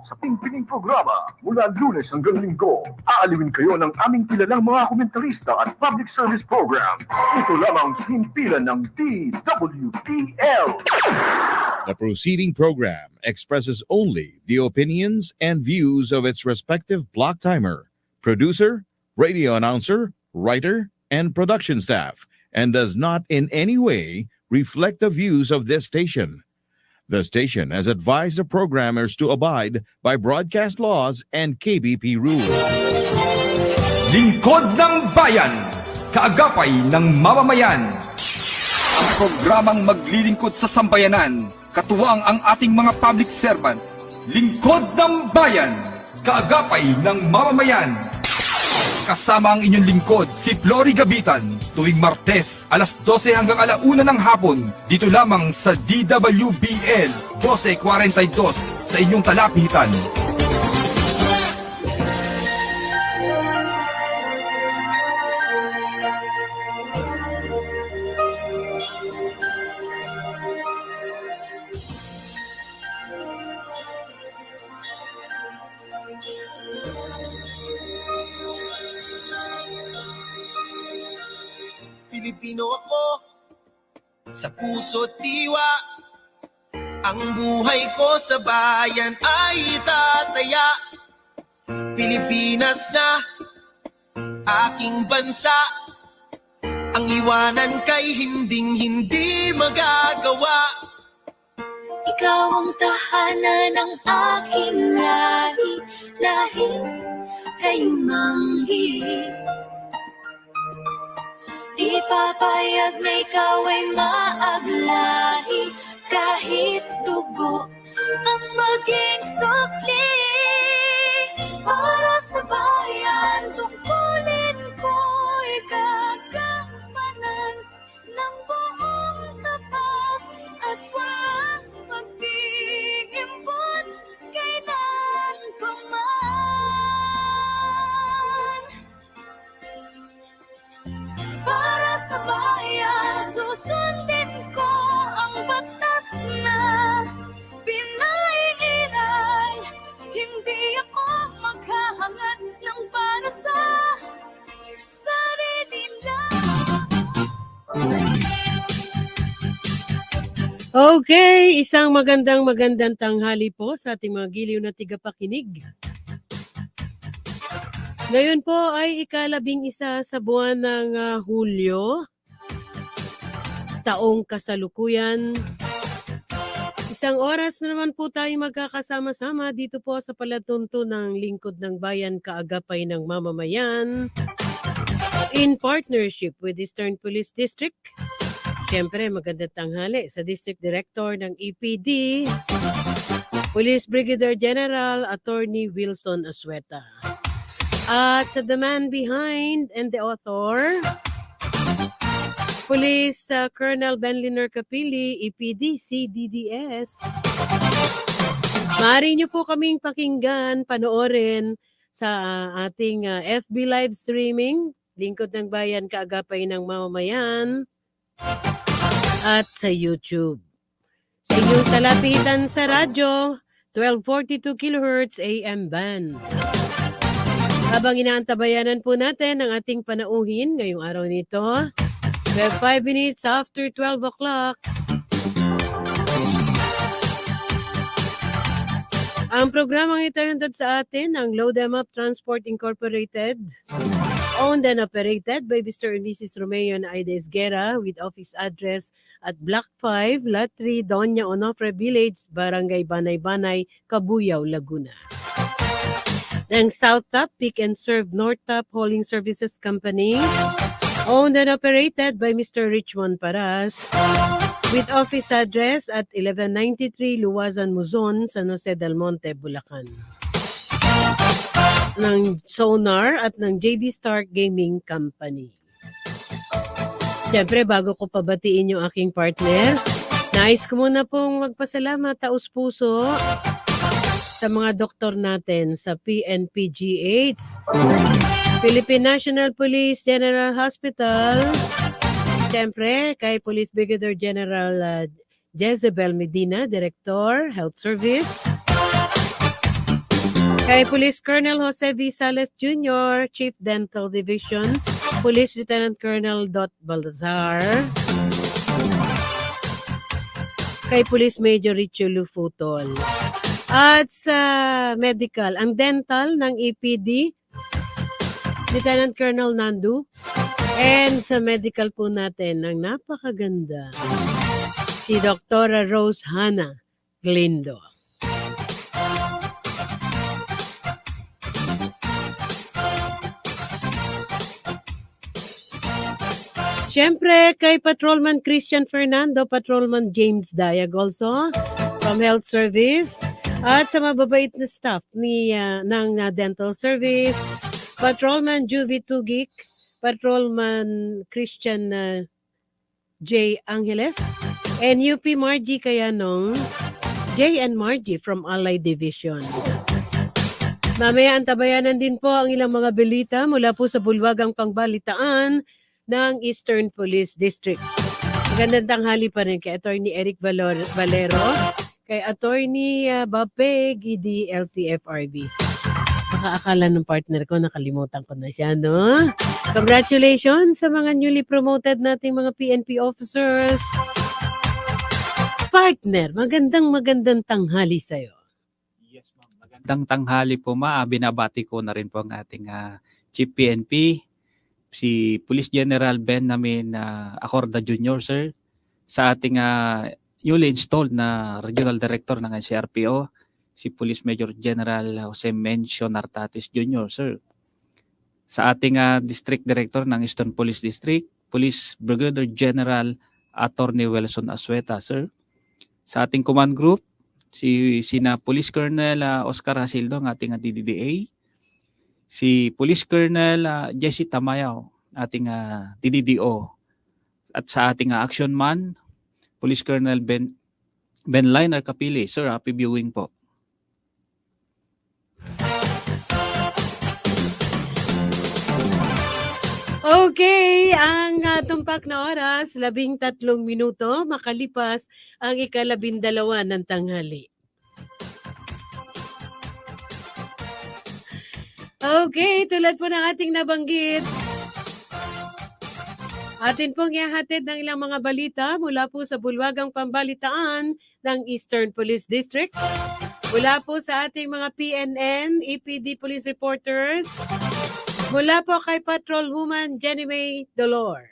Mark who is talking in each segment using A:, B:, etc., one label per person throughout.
A: Sa pingpinging programa, mula Lunes hanggang Linggo, aalawin kayo ng aming kilalang mga komentarista at public service program. Ito lamang sa himpilan ng DWPL.
B: The proceeding program expresses only the opinions and views of its respective block timer, producer, radio announcer, writer, and production staff, and does not in any way reflect the views of this station. The station has advised the programmers to abide by broadcast laws and KBP rules.
C: Lingkod ng Bayan, kaagapay ng mamamayan. Ang programang maglilingkod sa sambayanan, katuwang ang ating mga public servants. Lingkod ng Bayan, kaagapay ng mamamayan. Kasama ang inyong lingkod, si Flory Gabitan, tuwing Martes, alas 12 hanggang alauna ng hapon, dito lamang sa DWBL 1242 sa inyong talapitan.
D: Pilipino ako, sa puso't diwa. Ang buhay ko sa bayan ay tataya. Pilipinas na aking bansa. Ang iwanan kay hinding-hindi magagawa.
E: Ikaw ang tahanan ng aking lahi, lahing kayong manghihit. Di papayag na ikaw ay maaglahi, kahit dugo ang maging sukli. Para sa bayan, tungkulin ko'y gagampanan ng buong tapat at walang pag-iimpot kailan pa man. Para sa bayan, susundin ko ang batas na pinaiiral. Hindi ako maghahangad ng para sa sarili lang.
F: Okay, isang magandang tanghali po sa ating mga giliw na tigapakinig. Ngayon po ay ika-11 sa buwan ng Hulyo, taong kasalukuyan. Isang oras na naman po tayo magkakasama-sama dito po sa palatunto ng Lingkod ng Bayan, kaagapay ng mamamayan, in partnership with Eastern Police District. Siyempre, magandang tanghali sa District Director ng EPD, Police Brigadier General Attorney Wilson Asueta. At sa the man behind and the author, Police Colonel Benliner Capili, EPD, CDDS. Maaari niyo po kaming pakinggan, panoorin sa ating FB live streaming, Lingkod ng Bayan, kaagapay ng mamamayan, at sa YouTube. Sa inyong talapitan sa radyo, 1242 kHz AM band. Habang inaantabayanan po natin ang ating panauhin ngayong araw nito, 5 minutes after 12 o'clock. Ang programang ito ay handog sa atin ng Load Them Up Transport Incorporated, owned and operated by Mr. and Mrs. Romeo and Aida Esguera, with office address at Block 5, Lot 3, Doña Onofre Village, Barangay Banay-Banay, Cabuyao, Laguna. Ng South Top Pick and Serve North Top Hauling Services Company, owned and operated by Mr. Richmond Paras, with office address at 1193 Luwazan, Muzon, San Jose del Monte, Bulacan. Ng Sonar at ng JB Stark Gaming Company. Siyempre, bago ko pabatiin yung aking partner, nais ko muna pong magpasalamat taus-puso sa mga doktor natin sa PNPGH, Philippine National Police General Hospital, siyempre kay Police Brigadier General Jezebel Medina, Director, Health Service, Kay Police Colonel Jose V. Sales Jr., Chief Dental Division, Police Lieutenant Colonel Dot Balazar, kay Police Major Richo Lufutol. At sa medical, ang dental ng EPD, Lieutenant Colonel Nandu. And sa medical po natin, ang napakaganda, si Dr. Rose Hannah Glindo. Siyempre, kay Patrolman Christian Fernando, Patrolman James Diag also, from Health Service, at sa mababait na staff ng Dental Service, Patrolman Juvie Tugik, Patrolman Christian J. Angeles, and UP Margie Kayanong, J. and Margie from Allied Division. Mamaya antabayanan din po ang ilang mga balita mula po sa bulwagang pangbalitaan ng Eastern Police District. Magandang tanghali pa rin kay Attorney Eric Valero, kay Attorney Bob Peg, ED-LTFRB. Makaakala ng partner ko, nakalimutan ko na siya, no? Congratulations sa mga newly promoted nating mga PNP officers. Partner, magandang tanghali sa'yo.
G: Yes, ma'am. Magandang tanghali po, ma. Binabati ko na rin po ang ating Chief PNP, si Police General Benjamin Acorda Jr., sir, sa ating newly installed na Regional Director ng NCRPO, si Police Major General Jose Mencio Nartatis Jr., sir. Sa ating District Director ng Eastern Police District, Police Brigadier General Attorney Wilson Asueta, sir. Sa ating Command Group, sina Police Colonel Oscar Hasildo, ang ating DDDA, si Police Colonel Jesse Tamayaw, ating DDDO, at sa ating Action Man, Police Colonel Ben Liner Capili. Sir, happy viewing po.
F: Okay, ang tumpak na oras, 13 minuto, makalipas ang 12 ng tanghali. Okay, tulad po ng ating nabanggit, atin pong ihahatid ng ilang mga balita mula po sa bulwagang pambalitaan ng Eastern Police District, mula po sa ating mga PNN, EPD Police Reporters, mula po kay Patrolwoman Jenny May Dolor.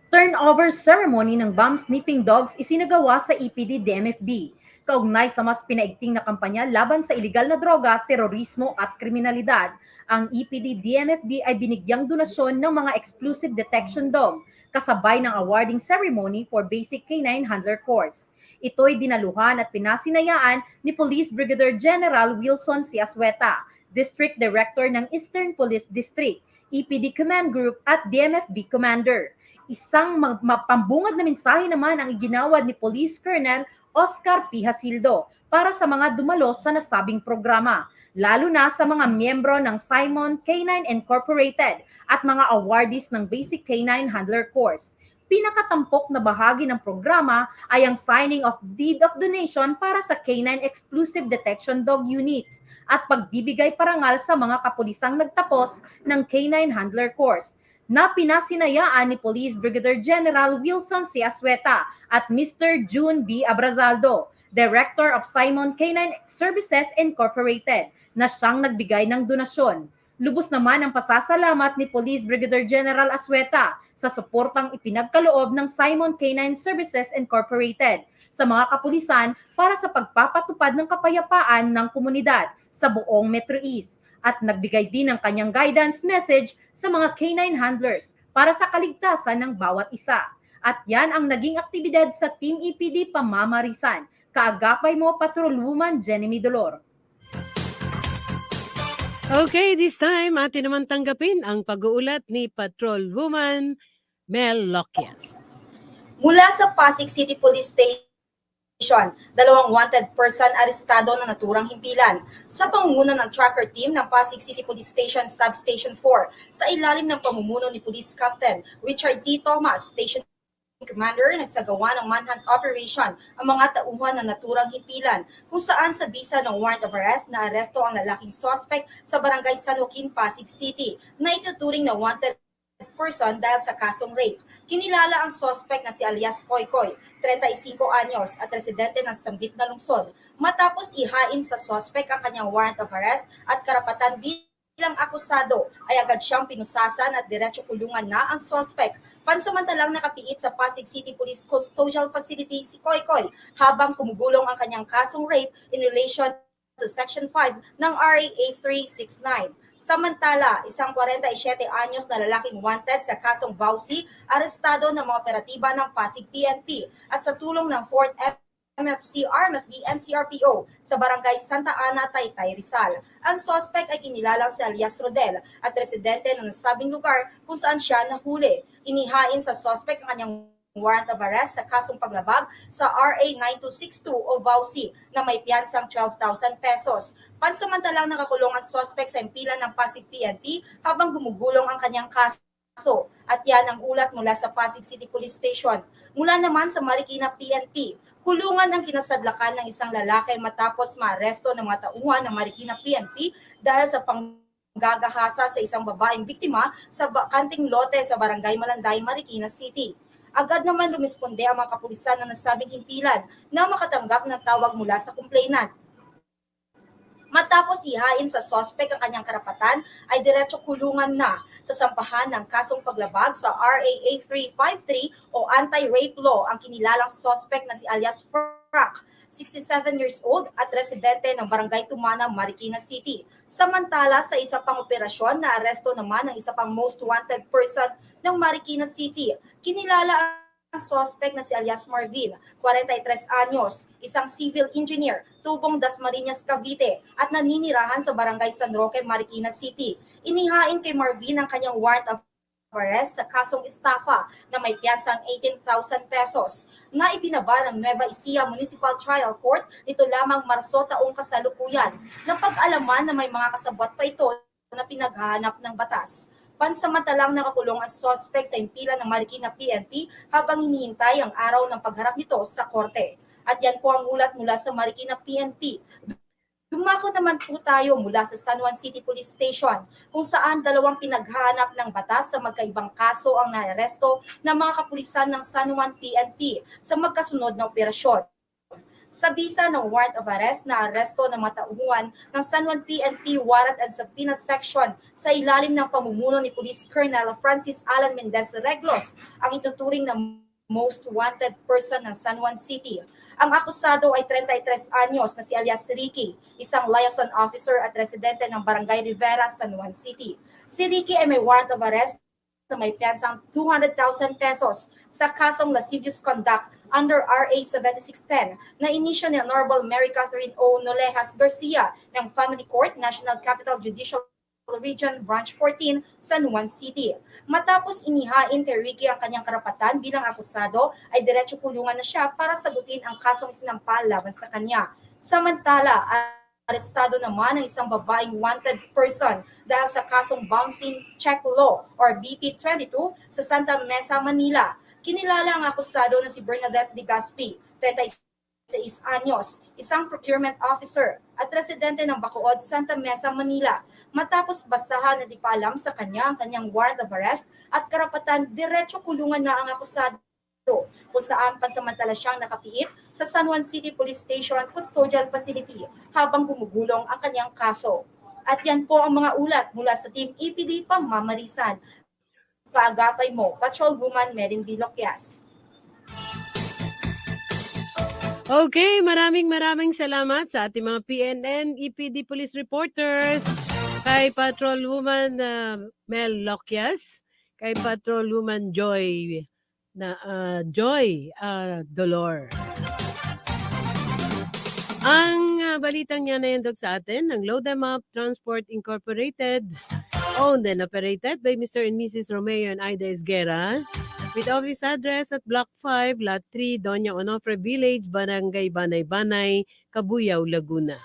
H: Turnover ceremony ng bomb sniffing dogs isinagawa sa EPD DMFB, kaugnay sa mas pinaigting na kampanya laban sa iligal na droga, terorismo at kriminalidad. Ang EPD DMFB ay binigyang donasyon ng mga exclusive detection dog, kasabay ng awarding ceremony for Basic K9 Handler Course. Ito'y dinaluhan at pinasinayaan ni Police Brigadier General Wilson C. Asueta, District Director ng Eastern Police District, EPD Command Group at DMFB Commander. Isang mapambungad na mensahe naman ang iginawad ni Police Colonel Oscar P. Hasildo para sa mga dumalo sa nasabing programa, lalo na sa mga miyembro ng Simon K9 Incorporated at mga awardees ng Basic K9 Handler Course. Pinakatampok na bahagi ng programa ay ang signing of deed of donation para sa K9 Exclusive Detection Dog Units at pagbibigay parangal sa mga kapulisang nagtapos ng K9 Handler Course, na pinasinayaan ni Police Brigadier General Wilson C. Asueta at Mr. June B. Abrazaldo, Director of Simon K9 Services Incorporated, na siyang nagbigay ng donasyon. Lubos naman ang pasasalamat ni Police Brigadier General Asueta sa suportang ipinagkaloob ng Simon K9 Services Incorporated sa mga kapulisan para sa pagpapatupad ng kapayapaan ng komunidad sa buong Metro East, at nagbigay din ng kanyang guidance message sa mga K9 handlers para sa kaligtasan ng bawat isa. At yan ang naging aktibidad sa Team EPD Pamamarisan. Kaagapay mo, Patrolwoman Jenny Dolor.
F: Okay, this time atin naman tanggapin ang pag-uulat ni Patrolwoman Mel Loquias.
I: Mula sa Pasig City Police Station, 2 wanted person arestado na naturang himpilan sa pangunguna ng tracker team ng Pasig City Police Station Substation 4 sa ilalim ng pamumuno ni Police Captain Richard D. Thomas, Station commander nagsagawa ng manhunt operation ang mga tauhan ng naturang himpilan kung saan sa bisa ng warrant of arrest na aresto ang lalaking suspect sa barangay San Joaquin, Pasig City na ituturing na wanted person dahil sa kasong rape. Kinilala ang suspect na si alias Koykoy, 35 anyos at residente ng Sambit na lungsod matapos ihain sa suspect ang kanyang warrant of arrest at karapatan bilang akusado ay agad siyang pinusasan at diretso kulungan na ang suspect. Pansamantalang nakapiit sa Pasig City Police Custodial Facility si Koykoy habang kumugulong ang kanyang kasong rape in relation to Section 5 ng RA 8369. Samantala, isang 47 anyos na lalaking wanted sa kasong vowsy, arestado ng mga operatiba ng Pasig PNP at sa tulong ng 4th MFC Arm of the NCRPO sa barangay Santa Ana, Taytay, Rizal. Ang suspect ay kinilalang si alias Rodel at residente ng nasabing lugar kung saan siya nahuli. Inihain sa suspect ang kanyang warrant of arrest sa kasong paglabag sa RA 9262 o vowsy na may piyansang 12,000 pesos. Pansamantalang nakakulong ang suspect sa impilan ng Pasig PNP habang gumugulong ang kanyang kaso. At yan ang ulat mula sa Pasig City Police Station. Mula naman sa Marikina PNP, kulungan ang kinasadlakan ng isang lalaki matapos maaresto ng mga tauhan ng Marikina PNP dahil sa panggagahasa sa isang babaeng biktima sa bakanting lote sa Barangay Malanday, Marikina City. Agad naman lumisponde ang mga kapulisan na nasabing himpilan na makatanggap ng tawag mula sa complainant. Matapos ihain sa suspect ang kanyang karapatan, ay diretso kulungan na sa sampahan ng kasong paglabag sa RA 8353 o anti-rape law ang kinilalang suspect na si alias Frank, 67 years old at residente ng Barangay Tumana, Marikina City. Samantala, sa isa pang operasyon na aresto naman ng isa pang most wanted person ng Marikina City, kinilala ang suspect na si alias Marvin, 43 anyos, isang civil engineer, tubong Dasmariñas, Cavite at naninirahan sa Barangay San Roque, Marikina City. Inihain kay Marvin ang kanyang warrant of arrest sa kasong estafa na may piyansang 18,000 pesos na ibinaba ng Nueva Ecija Municipal Trial Court nito lamang Marso taong kasalukuyan na pag-alaman na may mga kasabwat pa ito na pinaghahanap ng batas. Pansamantalang nakakulong ang suspect sa impilan ng Marikina PNP habang hinihintay ang araw ng pagharap nito sa korte. At yan po ang ulat mula sa Marikina PNP. Dumako naman po tayo mula sa San Juan City Police Station kung saan dalawang pinaghahanap ng batas sa magkaibang kaso ang naaresto ng mga kapulisan ng San Juan PNP sa magkasunod na operasyon. Sa bisa ng warrant of arrest na aresto ng mga tauhan ng San Juan PNP Warrant and Subpoena Section sa ilalim ng pamumuno ni Police Colonel Francis Alan Mendez Reglos ang ituturing na most wanted person ng San Juan City. Ang akusado ay 33 anyos na si alias Ricky, isang liaison officer at residente ng Barangay Rivera, San Juan City. Si Ricky ay may warrant of arrest na may piyansang 200,000 pesos sa kasong lascivious conduct under RA 7610 na inisyo ni Honorable Mary Catherine O. Nolejas Garcia ng Family Court, National Capital Judicial Region Branch 14, San Juan City. Matapos inihain kay Ricky ang kanyang karapatan bilang akusado, ay diretso kulungan na siya para sagutin ang kasong sinampal laban sa kanya. Samantala, arestado naman ang isang babaeng wanted person dahil sa kasong bouncing check law or BP22 sa Santa Mesa, Manila. Kinilala ang akusado na si Bernadette De Gaspi, 36 anyos, isang procurement officer at residente ng Bacood, Santa Mesa, Manila. Matapos basahan at ipaalam sa kanya ang kanyang warrant of arrest at karapatan, diretso kulungan na ang akusado kung saan pansamantala siyang nakapiit sa San Juan City Police Station Custodial Facility habang gumugulong ang kanyang kaso. At yan po ang mga ulat mula sa Team EPD Pamamarisan. Kaagapay mo, Patrolwoman Merin B. Loquias.
F: Okay, maraming salamat sa ating mga PNN, EPD Police Reporters, kay Patrolwoman Mel Loquias, kay Patrolwoman Joy Dolor. Ang balitang yan na yandog sa atin ng Load Them Up Transport Incorporated, owned and operated by Mr. and Mrs. Romeo and Ida Esguera, with office address at Block 5, Lot 3, Doña Onofre Village, Barangay Banay-Banay, Cabuyao, Laguna.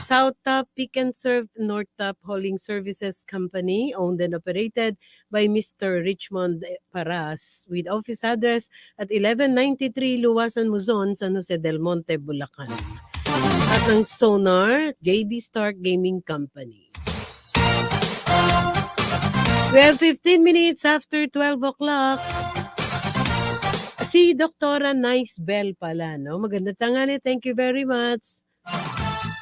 F: South Top Pick and Serve North Top Hauling Services Company, owned and operated by Mr. Richmond Paras, with office address at 1193 Luwasan Luzon, San Jose del Monte, Bulacan. At ng Sonar, JB Stark Gaming Company. We have 15 minutes after 12 o'clock. Si Doktora Nice Bell pala, no? Magandang tanghali. Thank you very much.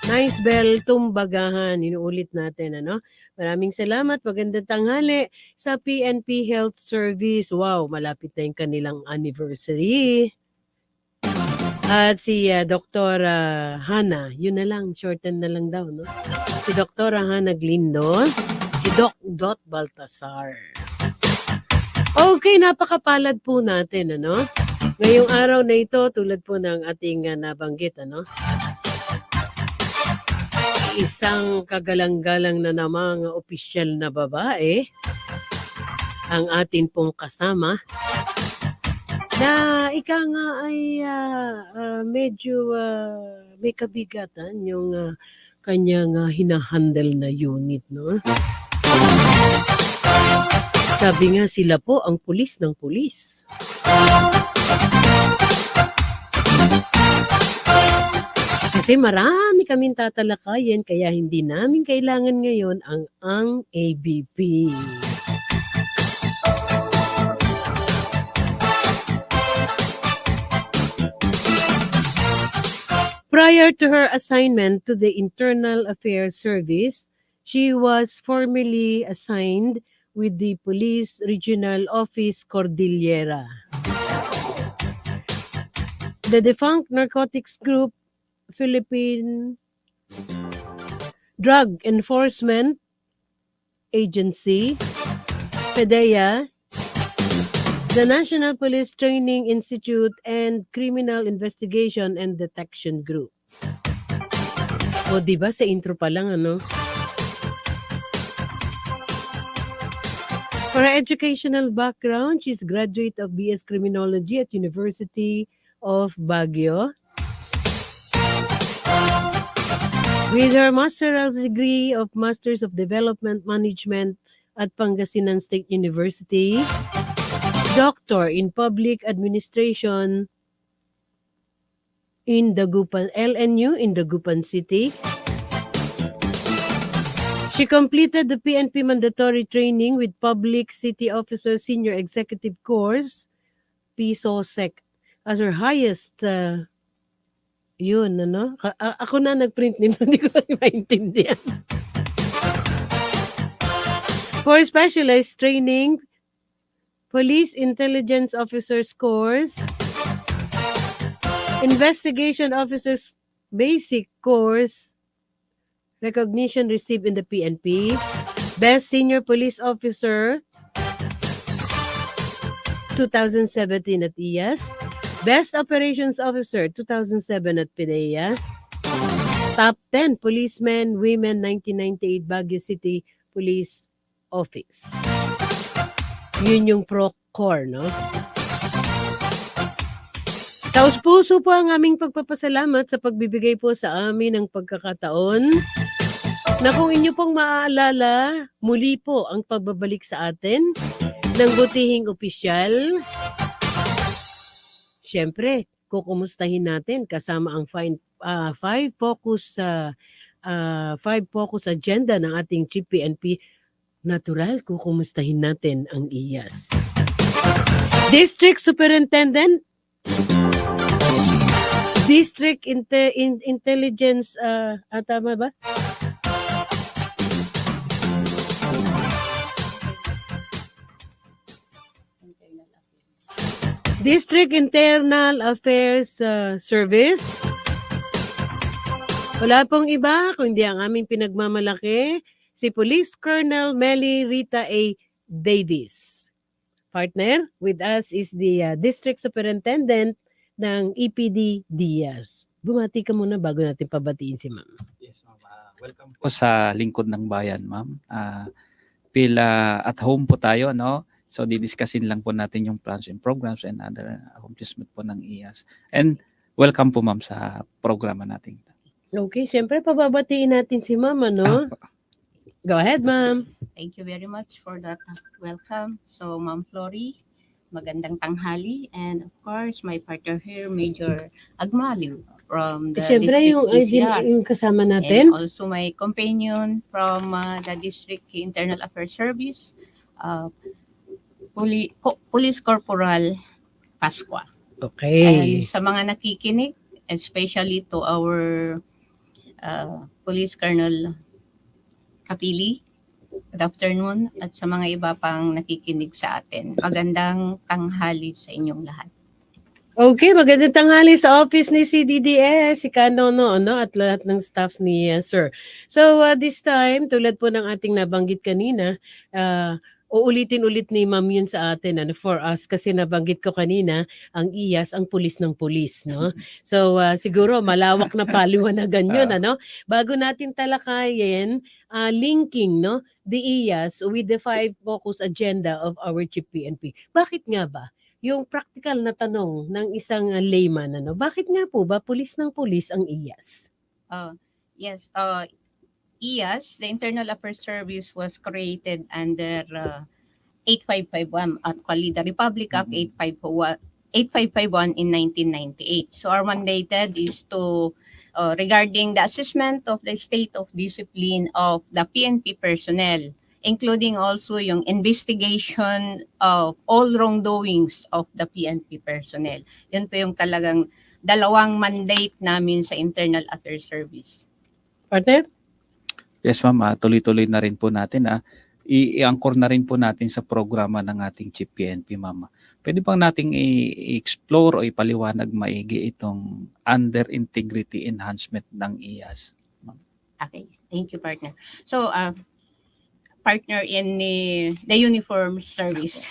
F: Nice Bell Tumbagahan. Inuulit natin, ano? Maraming salamat. Magandang tanghali sa PNP Health Service. Wow, malapit na yung kanilang anniversary. At si Dr. Hana, yun na lang, shorten na lang daw, no? Si Dr. Hana Glindo, si Doc Dot Baltasar. Okay, napakapalad po natin, ano? Ngayong araw na ito, tulad po ng ating nabanggit, ano? Isang kagalang-galang na namang opisyal na babae ang atin pong kasama na ika nga ay medyo may kabigatan yung kanyang hinahandle na unit, no? Sabi nga sila po ang pulis ng pulis. Kasi marami kaming tatalakayin kaya hindi namin kailangan ngayon ang ABP. Prior to her assignment to the Internal Affairs Service, she was formally assigned with the Police Regional Office Cordillera. The defunct narcotics group, Philippine Drug Enforcement Agency, PDEA, the National Police Training Institute, and Criminal Investigation and Detection Group. O diba sa intro pa lang, ano? For her educational background, she's graduate of BS Criminology at University of Baguio. With her master's degree of Masters of Development Management at Pangasinan State University, Doctor in Public Administration in Dagupan, LNU in Dagupan City. She completed the PNP mandatory training with Public City Officer Senior Executive Course, PSOSEC, as her highest, yun, ano? Ako na nag-print nito, hindi ko maintindihan. For specialized training, Police Intelligence Officers Course, Investigation Officers Basic Course, recognition received in the PNP, Best Senior Police Officer 2017 at IAS, Best Operations Officer 2007 at PDEA, Top 10 Policemen Women 1998 Baguio City Police Office. Yun yung ProCor, no? Taos puso po ang aming pagpapasalamat sa pagbibigay po sa amin ng pagkakataon na kung inyo pong maaalala, muli po ang pagbabalik sa atin ng butihing opisyal. Siyempre, kukumustahin natin kasama ang five focus agenda ng ating Chief PNP. Natural, kukumustahin natin ang IAS. District Superintendent, District Intelligence, tama ba? District Internal Affairs Service. Wala pong iba, kundi ang aming pinagmamalaki, si Police Colonel Melly Rita A. Davis. Partner, with us is the District Superintendent ng EPD Diaz. Bumati ka muna bago natin pabatiin si ma'am.
G: Yes, ma'am. Welcome po sa Lingkod ng Bayan, ma'am. Feel at home po tayo, no? So, didiscusin lang po natin yung plans and programs and other accomplishment po ng IAS. And welcome po, ma'am, sa programa natin.
F: Okay, siyempre pababatiin natin si Ma'am, ano? Go ahead, Ma'am.
J: Thank you very much for that welcome. So, Ma'am Flory, magandang tanghali. And of course, my partner here, Major Agmaliw from the
F: Siyempre, yung,
J: District GCR.
F: yung kasama
J: And
F: natin.
J: also my companion from the District Internal Affairs Service, Police Corporal Pasqua.
F: Okay.
J: And sa mga nakikinig, especially to our Police Colonel Kapili, good afternoon, at sa mga iba pang nakikinig sa atin. Magandang tanghali sa inyong lahat.
F: Okay, magandang tanghali sa office ni CDDS, si Kanono, no, at lahat ng staff ni Sir. So this time, tulad po ng ating nabanggit kanina, uulitin-ulit ni Ma'am yun sa atin, ano, for us, kasi nabanggit ko kanina, ang IAS, ang pulis ng pulis, no? So siguro malawak na paliwanagan yun, ano? Bago natin talakayin, linking, no, the IAS with the 5 focus agenda of our Chief PNP. Bakit nga ba? Yung practical na tanong ng isang layman, ano, bakit nga po ba pulis ng pulis ang IAS?
J: Yes, IAS, the Internal Affairs Service, was created under 8551, actually the Republic Act 8551 in 1998. So our mandated is to regarding the assessment of the state of discipline of the PNP personnel, including also yung investigation of all wrongdoings of the PNP personnel. Yun po yung talagang dalawang mandate namin sa Internal Affairs Service.
F: Partner?
G: Yes, ma'am. Tuloy-tuloy na rin po natin. I-anchor na rin po natin sa programa ng ating Chief PNP, ma'am. Pwede bang nating i-explore o ipaliwanag maigi itong under integrity enhancement ng IAS?
J: Okay, thank you, partner. So, partner in the uniform service.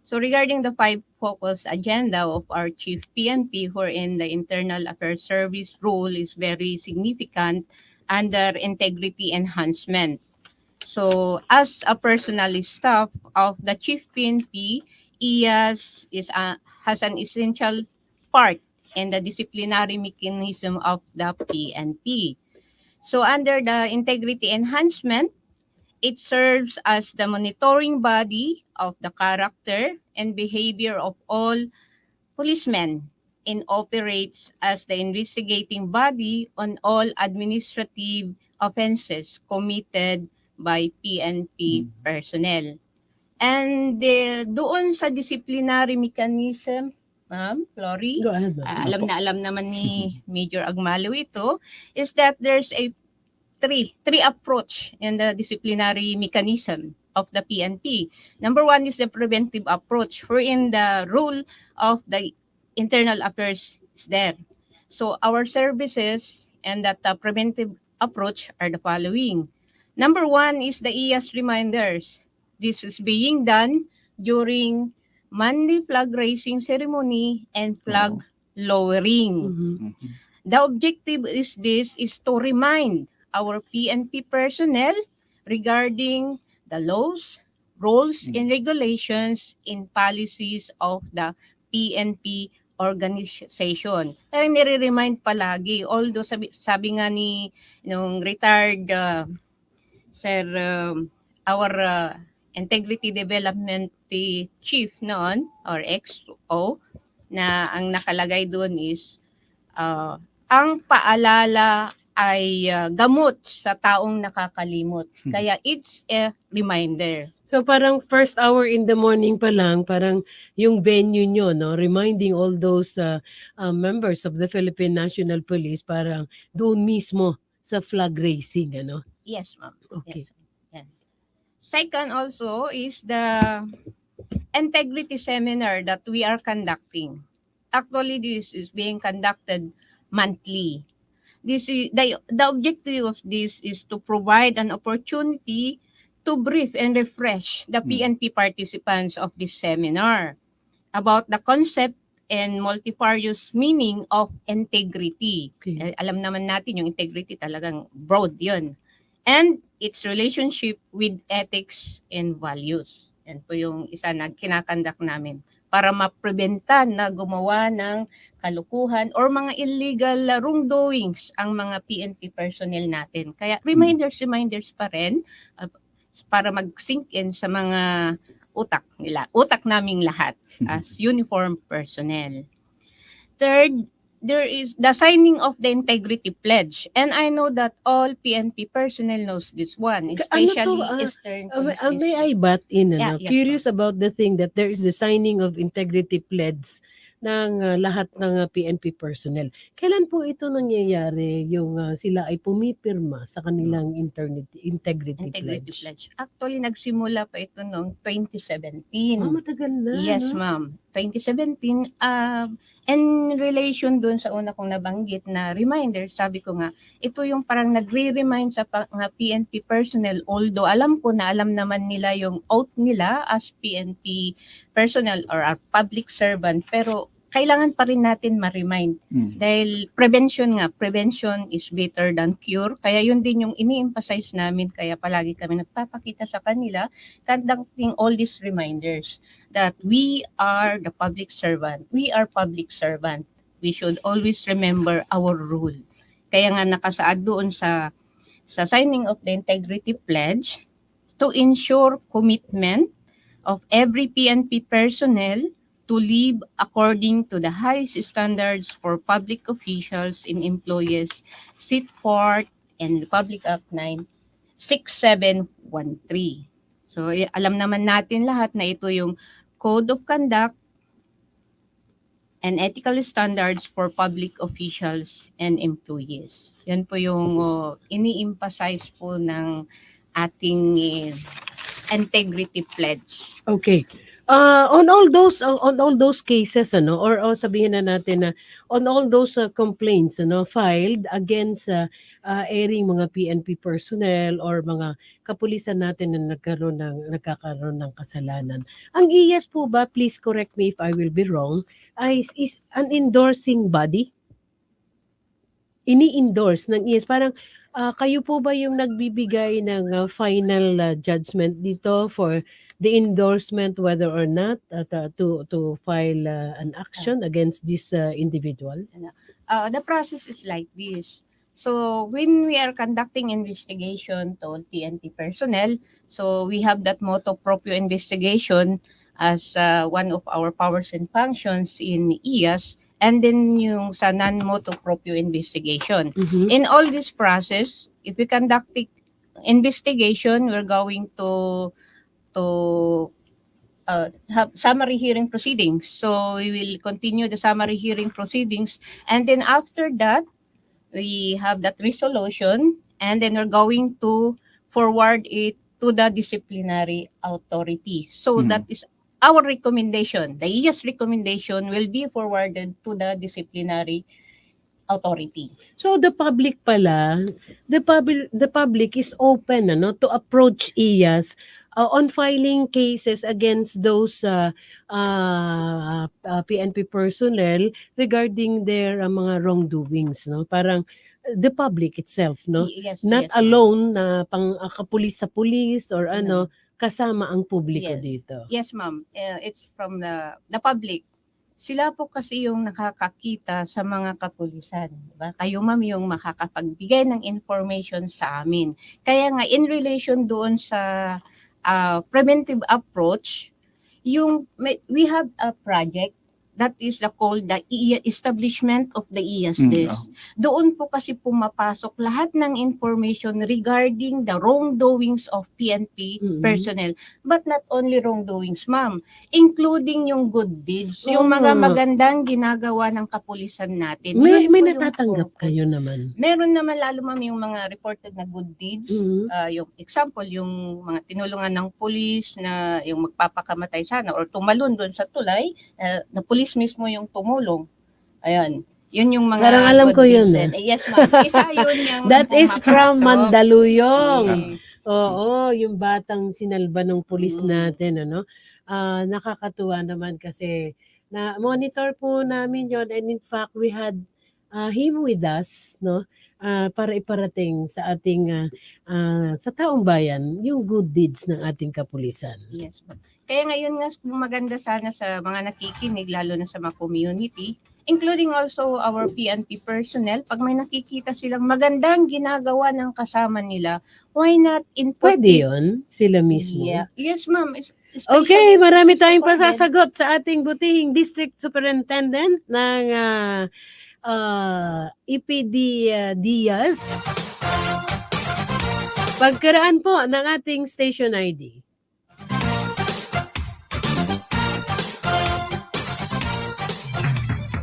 J: So regarding the 5 focus agenda of our Chief PNP, wherein the Internal Affairs Service role is very significant under integrity enhancement. So as a personal staff of the Chief PNP, IAS has an essential part in the disciplinary mechanism of the PNP. So under the integrity enhancement, it serves as the monitoring body of the character and behavior of all policemen and operates as the investigating body on all administrative offenses committed by PNP personnel. And doon sa disciplinary mechanism, Ma'am Flory,
F: Go ahead, ma'am.
J: alam naman ni Major Agmaliw ito, is that there's a three approach in the disciplinary mechanism of the PNP. Number 1 is the preventive approach, wherein the role of the internal affairs is there. So our services and that preventive approach are the following. Number 1 is the IAS reminders. This is being done during Monday flag raising ceremony and flag lowering. The objective is to remind our PNP personnel regarding the laws, rules, and regulations and policies of the PNP organization. Kaya nire-remind palagi, although sabi nga ni nung retired Sir, our Integrity Development Chief noon, or XO, na ang nakalagay doon is ang paalala ay gamot sa taong nakakalimot. Kaya it's a reminder.
F: So parang first hour in the morning pa lang, parang yung venue nyo, no, reminding all those members of the Philippine National Police, parang doon mismo sa flag raising, ano?
J: Yes, ma'am.
F: Okay.
J: Yes. Second also is the integrity seminar that we are conducting. Actually, this is being conducted monthly. This is the objective of this is to provide an opportunity to brief and refresh the PNP participants of this seminar about the concept and multifarious meaning of integrity.
F: Okay.
J: Alam naman natin yung integrity talagang broad yun. And its relationship with ethics and values. Yan po yung isa na kinakandak namin para mapreventa na gumawa ng kalukuhan or mga illegal wrongdoings ang mga PNP personnel natin. Kaya reminders pa rin para mag-sink in sa mga utak naming lahat as uniform personnel. Third, there is the signing of the integrity pledge. And I know that all PNP personnel knows this one, especially Eastern Police
F: May I
J: District.
F: butt in?
J: Yeah, yes,
F: Curious about the thing that there is the signing of integrity pledge ng lahat ng PNP personnel. Kailan po ito nangyayari yung sila ay pumipirma sa kanilang integrity pledge?
J: Actually, nagsimula pa ito noong 2017.
F: Matagal na.
J: Yes,
F: no?
J: ma'am. 2017. In relation dun sa una kong nabanggit na reminder, sabi ko nga, ito yung parang nagre-remind sa mga PNP personnel, although alam ko na alam naman nila yung oath nila as PNP personnel or a public servant, pero kailangan pa rin natin ma-remind. Dahil prevention is better than cure. Kaya yun din yung ini-emphasize namin, kaya palagi kami nagpapakita sa kanila, conducting all these reminders that we are the public servant. We are public servant. We should always remember our role. Kaya nga nakasaad doon sa signing of the integrity pledge to ensure commitment of every PNP personnel to live according to the highest standards for public officials and employees set forth in Republic Act 96713. So alam naman natin lahat na ito yung Code of Conduct and Ethical Standards for Public Officials and Employees. Yan po yung ini-emphasize po ng ating integrity pledge.
F: Okay. On all those cases or sabihin na natin na on all those complaints filed against airing mga PNP personnel or mga kapulisan natin na nagkakaroon ng kasalanan. Ang IAS po ba, please correct me if I will be wrong, is an endorsing body? Ini-endorse ng IAS, parang kayo po ba yung nagbibigay ng final judgment dito for the endorsement whether or not to file an action against this individual?
J: The process is like this. So when we are conducting investigation to PNP personnel, so we have that motu proprio investigation as one of our powers and functions in IAS, and then yung sa non-motu proprio investigation. In all this process, if we conduct investigation, we're going to have summary hearing proceedings. So we will continue the summary hearing proceedings, and then after that, we have that resolution, and then we're going to forward it to the disciplinary authority. So that is our recommendation. The IAS recommendation will be forwarded to the disciplinary authority.
F: So the public pala, the public is open to approach IAS on filing cases against those PNP personnel regarding their mga wrongdoings, parang the public itself,
J: Yes,
F: not
J: yes,
F: alone na pang kapulis sa pulis or kasama ang publiko
J: Yes.
F: dito.
J: Yes, ma'am. It's from the public. Sila po kasi yung nakakakita sa mga kapulisan. Diba? Kayo, ma'am, yung makakapagbigay ng information sa amin. Kaya nga, in relation doon sa preventive approach, we have a project that is called the establishment of the IAS desk. Doon po kasi pumapasok lahat ng information regarding the wrongdoings of PNP personnel. But not only wrongdoings, ma'am, including yung good deeds, yung mga magandang ginagawa ng kapulisan natin.
F: May
J: Yun po yung
F: natatanggap
J: purpose.
F: kayo naman.
J: Meron naman lalo, ma'am, yung mga reported na good deeds. Yung example, yung mga tinulungan ng pulis na yung magpapakamatay sana or tumalon doon sa tulay, na pulis mismo yung tumulong. Ayan. Yun yung mga
F: Parang alam
J: good
F: ko yun,
J: deeds. Yes, ma'am. Isa yun yung
F: That is from
J: pumapasok.
F: Mandaluyong.
J: Okay.
F: Oo, yung batang sinalba ng pulis natin, nakakatuwa naman kasi na monitor po namin yon, and in fact we had him with us, no? Para iparating sa ating sa taong bayan yung good deeds ng ating kapulisan.
J: Yes, ma'am. Kaya ngayon nga maganda sana sa mga nakikinig, lalo na sa mga community, including also our PNP personnel, pag may nakikita silang magandang ginagawa ng kasama nila, why not input
F: Pwede
J: it?
F: yun, sila mismo.
J: Yeah. Yes, ma'am.
F: Okay, marami tayong
J: Superintendent.
F: pasasagot sa ating butihing District Superintendent ng EPD Diaz. Pagkaraan po ng ating station ID.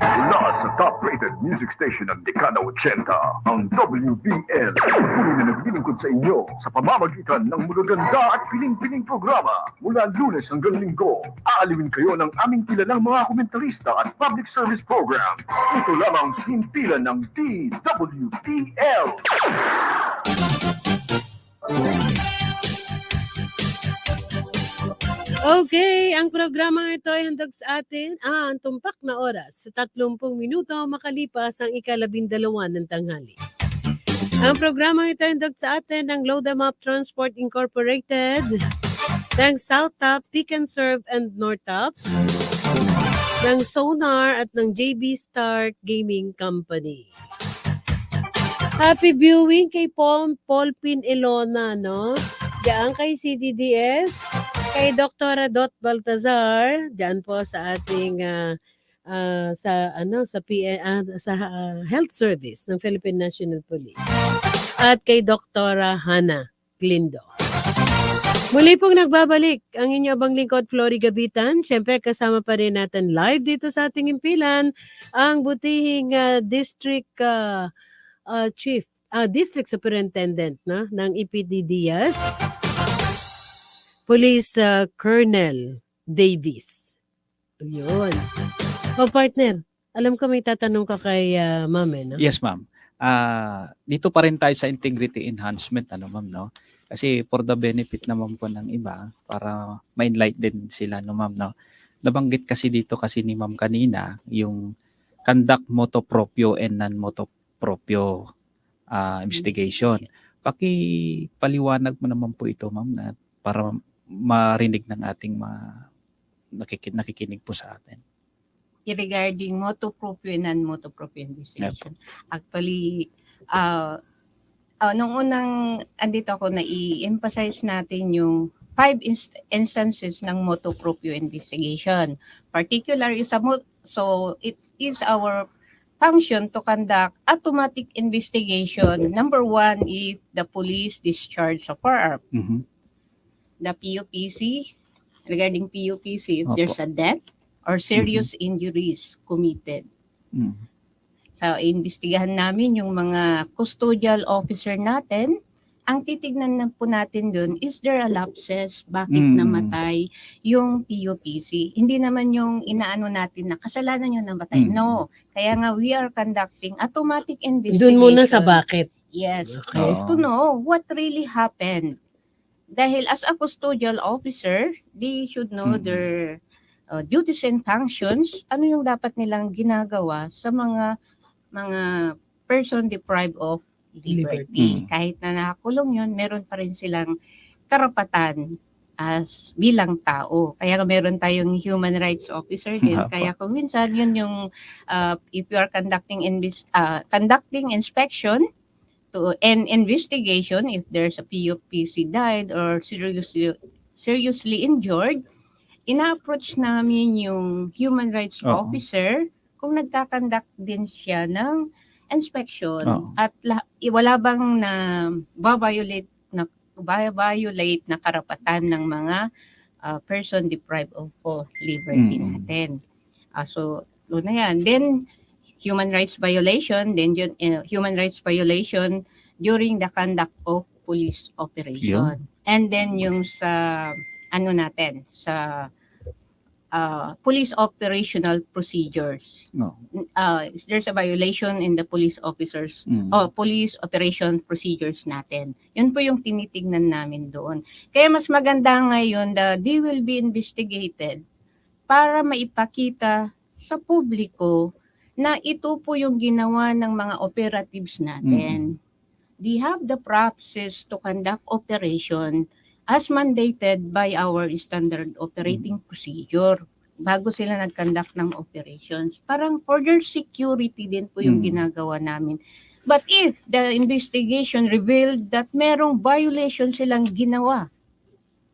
A: Mula sa top-rated music station ng Dekada 80, ang WBL. Patuloy na naglilingkod sa inyo sa pamamagitan ng magaganda at piling-piling programa. Mula Lunes hanggang Linggo, aalawin kayo ng aming kilalang mga komentarista at public service program. Ito lamang simpilan ng DWBL.
F: Okay, ang programa ito ay handog sa atin ang tumpak na oras sa 30 minuto makalipas ang ika-12 ng tanghali. Ang programa ito ay handog sa atin ng Load Them Up Transport Incorporated, ng South Top, Pick and Serve and North Top, ng Sonar at ng JB Star Gaming Company. Happy viewing kay Paul Pin Ilona, no? Diyan kay CTDS, kay Dr. Dot Baltazar, diyan po sa ating sa Health Service ng Philippine National Police. At kay Dr. Hana Glindo. Muli pong nagbabalik ang inyo abang lingkod, Flory Gabitan. Siyempre kasama pa rin natin live dito sa ating impilan ang butihing District Chief, District Superintendent ng EPD Diaz, Police Colonel Davis. Yun. O partner, alam ko may tatanong ka kay ma'am, no?
G: Yes, ma'am. Dito pa rin tayo sa integrity enhancement, ma'am, no? Kasi for the benefit naman po ng iba, para ma-enlighten sila, ma'am, no? Nabanggit kasi dito kasi ni ma'am kanina, yung conduct motu proprio and non-motu proprio investigation. Pakipaliwanag mo naman po ito, ma'am, na para marinig ng ating nakikinig po sa atin.
J: Regarding motu proprio and non-motu proprio investigation. Actually, nung unang andito ako, na-i-emphasize natin yung 5 instances ng motu proprio investigation. Particularly so it is our function to conduct automatic investigation. Number 1, if the police discharge a firearm.
G: Mm-hmm.
J: The PUPC, regarding PUPC, if
G: Opo.
J: there's a death or serious injuries committed.
G: Mm-hmm.
J: So, imbestigahan namin yung mga custodial officer natin. Ang titignan na po natin dun, is there a lapses? Bakit namatay yung PUPC? Hindi naman yung inaano natin na kasalanan yung namatay. No. Kaya nga, we are conducting automatic investigation.
F: Doon muna sa bakit.
J: Yes.
F: Okay.
J: To know what really happened. Dahil as a custodial officer, they should know their duties and functions. Ano yung dapat nilang ginagawa sa mga person deprived of liberty. Kahit na nakakulong yun, meron pa rin silang karapatan as bilang tao. Kaya meron tayong human rights officer din. Kaya kung minsan yun yung if you are conducting inspection to an investigation, if there's a PUPC died or seriously injured, ina-approach namin yung human rights officer kung nagkakandak din siya ng inspection at wala bang na violate na karapatan ng mga person deprived of liberty natin. So, doon na yan. Then, human rights violation during the conduct of police operation. And then yung sa police operational procedures. There's a violation in the police officers police operation procedures natin. Yun po yung tinitignan namin doon. Kaya mas maganda ngayon they will be investigated para maipakita sa publiko na ito po yung ginawa ng mga operatives natin. They have the process to conduct operation as mandated by our standard operating procedure bago sila nag-conduct ng operations. Parang for their security din po yung ginagawa namin. But if the investigation revealed that merong violation silang ginawa,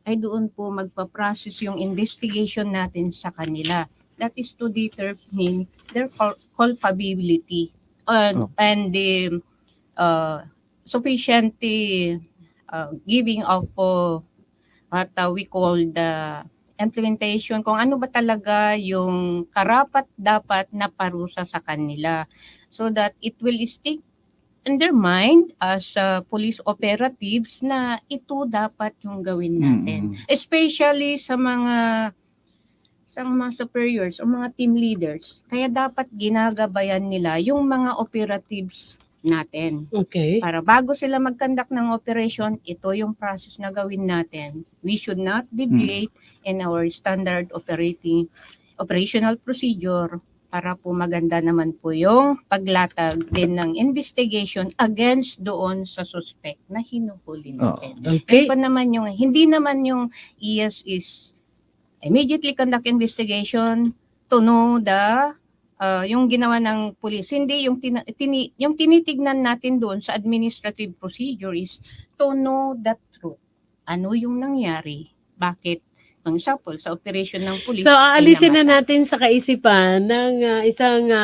J: ay doon po magpa-process yung investigation natin sa kanila. That is to determine their culpability and the sufficient giving of what we call the implementation, kung ano ba talaga yung karapat-dapat na parusa sa kanila, so that it will stick in their mind as police operatives na ito dapat yung gawin natin. Especially sa mga superiors o mga team leaders. Kaya dapat ginagabayan nila yung mga operatives natin.
F: Okay.
J: Para bago sila mag-conduct ng operation, ito yung process na gawin natin. We should not deviate in our standard operational procedure para po maganda naman po yung paglatag din ng investigation against doon sa suspect na hinuhuli natin.
F: Okay.
J: Kaya pa naman yung, hindi naman yung ES is immediately conduct investigation to know the yung ginawa ng police. Hindi yung yung tinitignan natin doon sa administrative procedure is to know the truth. Ano yung nangyari? Bakit? Ang example, sa operation ng police.
F: So, aalisin na natin sa kaisipan ng isang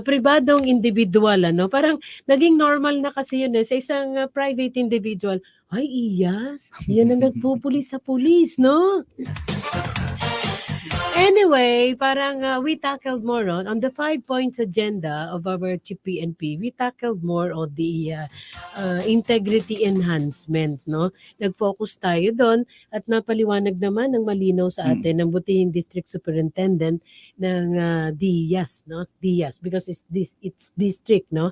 F: pribadong individual. Parang naging normal na kasi yun sa isang private individual. Ay, iyas. Yan ang nagpupulis sa pulis, no? Anyway, parang we tackled more on the 5 points agenda of our PNP. We tackled more on the integrity enhancement, no? Nag-focus tayo doon at napaliwanag naman ng malinaw sa atin ng butihing district superintendent ng DIAS, no? DIAS because it's district, no?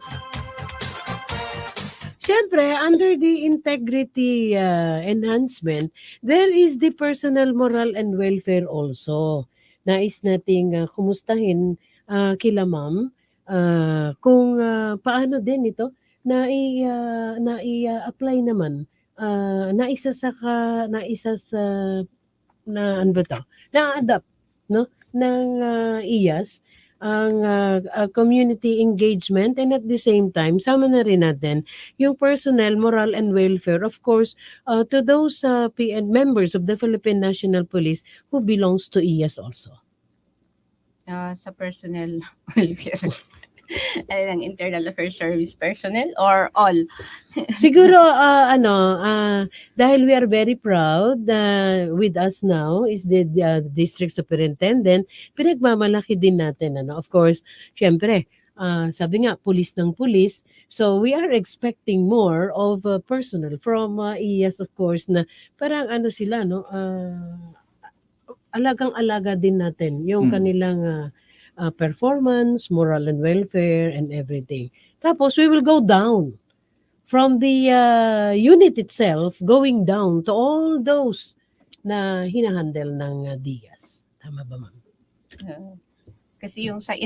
F: Siyempre, under the integrity enhancement, there is the personal moral and welfare also. Nais nating kumustahin kila ma'am kung paano din ito na-apply naman na-adapt no ng IAS ang community engagement, and at the same time sama na rin natin yung personnel, moral and welfare, of course, to those PN members of the Philippine National Police who belongs to IAS also.
J: Sa personnel welfare. Ang Internal Affairs Service personnel or all?
F: Siguro dahil we are very proud, with us now is the district superintendent, pinagmamalaki din natin of course, syempre sabi nga pulis ng pulis, so we are expecting more of personnel from IAS, of course, na parang sila alagang-alaga din natin yung kanilang performance, moral and welfare, and everything. Tapos, we will go down from the unit itself, going down to all those na hinahandle ng DIAS. Tama ba, ma'am?
J: Kasi yung sa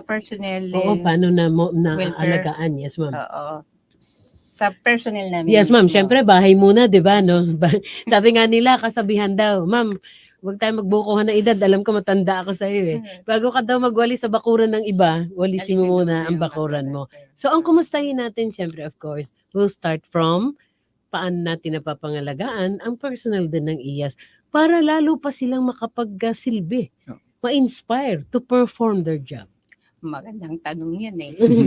J: personnel...
F: Oo, paano na
J: welfare,
F: alagaan? Yes, ma'am.
J: Oo. Sa personnel namin.
F: Yes, ma'am. Siyempre, bahay muna, di ba? No? Sabi nga nila, kasabihan daw, ma'am, huwag tayo magbukuhan ng edad. Alam ko matanda ako sa iyo Bago ka daw magwali sa bakuran ng iba, walisin mo muna ang bakuran mo. So, ang kumustahin natin, syempre, of course, we'll start from paano natin napapangalagaan ang personal din ng IAS para lalo pa silang makapagsilbi, ma-inspire to perform their job.
J: Magandang tanong yan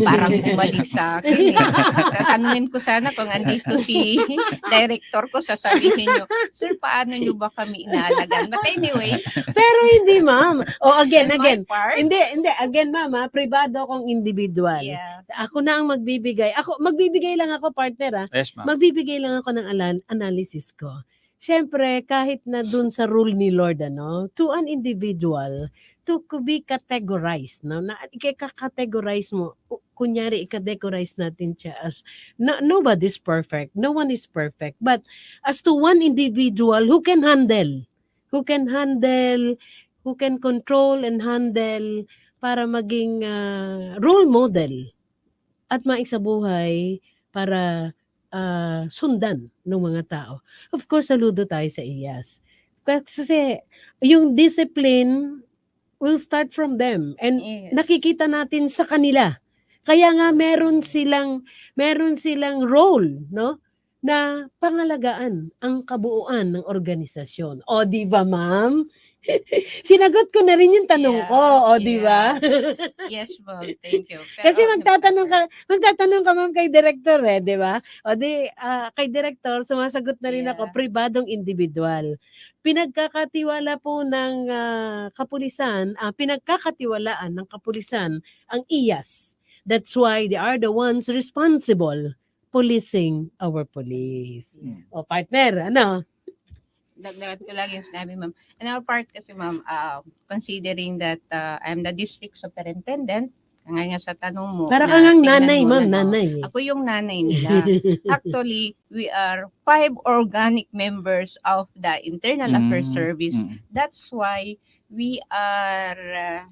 J: Parang bumalik sa akin Tatanungin ko sana kung andito si director ko, sasabihin nyo, sir, paano nyo ba kami inaalagaan? But anyway.
F: Pero hindi, ma'am. Again. Hindi, again, ma'am, pribado akong individual.
J: Yeah.
F: Ako na ang magbibigay. Magbibigay lang ako, partner,
G: Yes, ma'am.
F: Magbibigay lang ako ng analysis ko. Siyempre, kahit na dun sa rule ni Lord, to an individual, to be categorized, na i-categorize mo, kunyari i-categorize natin siya as, nobody's perfect, no one is perfect, but as to one individual who can control and handle para maging role model at maisabuhay para sundan ng mga tao. Of course, saludo tayo sa IAS. Kasi yung discipline will start from them and
J: Yes.
F: nakikita natin sa kanila. Kaya nga meron silang role, no? Na pangalagaan ang kabuuan ng organisasyon. O, di ba, ma'am? Sinagot ko na rin yung tanong
J: Yeah,
F: ko, o, di ba?
J: Yes, ma'am. Thank you.
F: Kasi
J: Pero,
F: magtatanong ka ma'am kay director di ba? O di kay director sumasagot na rin ako
J: Yeah.
F: pribadong individual. Pinagkakatiwalaan ng kapulisan ang IAS. That's why they are the ones responsible policing our police. O partner, ano?
J: dagdagan ko lang yung sinabi, ma'am. In our part kasi, ma'am, considering that I'm the district superintendent, nga sa tanong mo.
F: Para
J: na
F: kang
J: tingnan
F: nanay,
J: mo
F: ma'am,
J: na, no,
F: nanay.
J: Ako yung nanay nila. Actually, we are 5 organic members of the Internal Affairs Service. That's why we are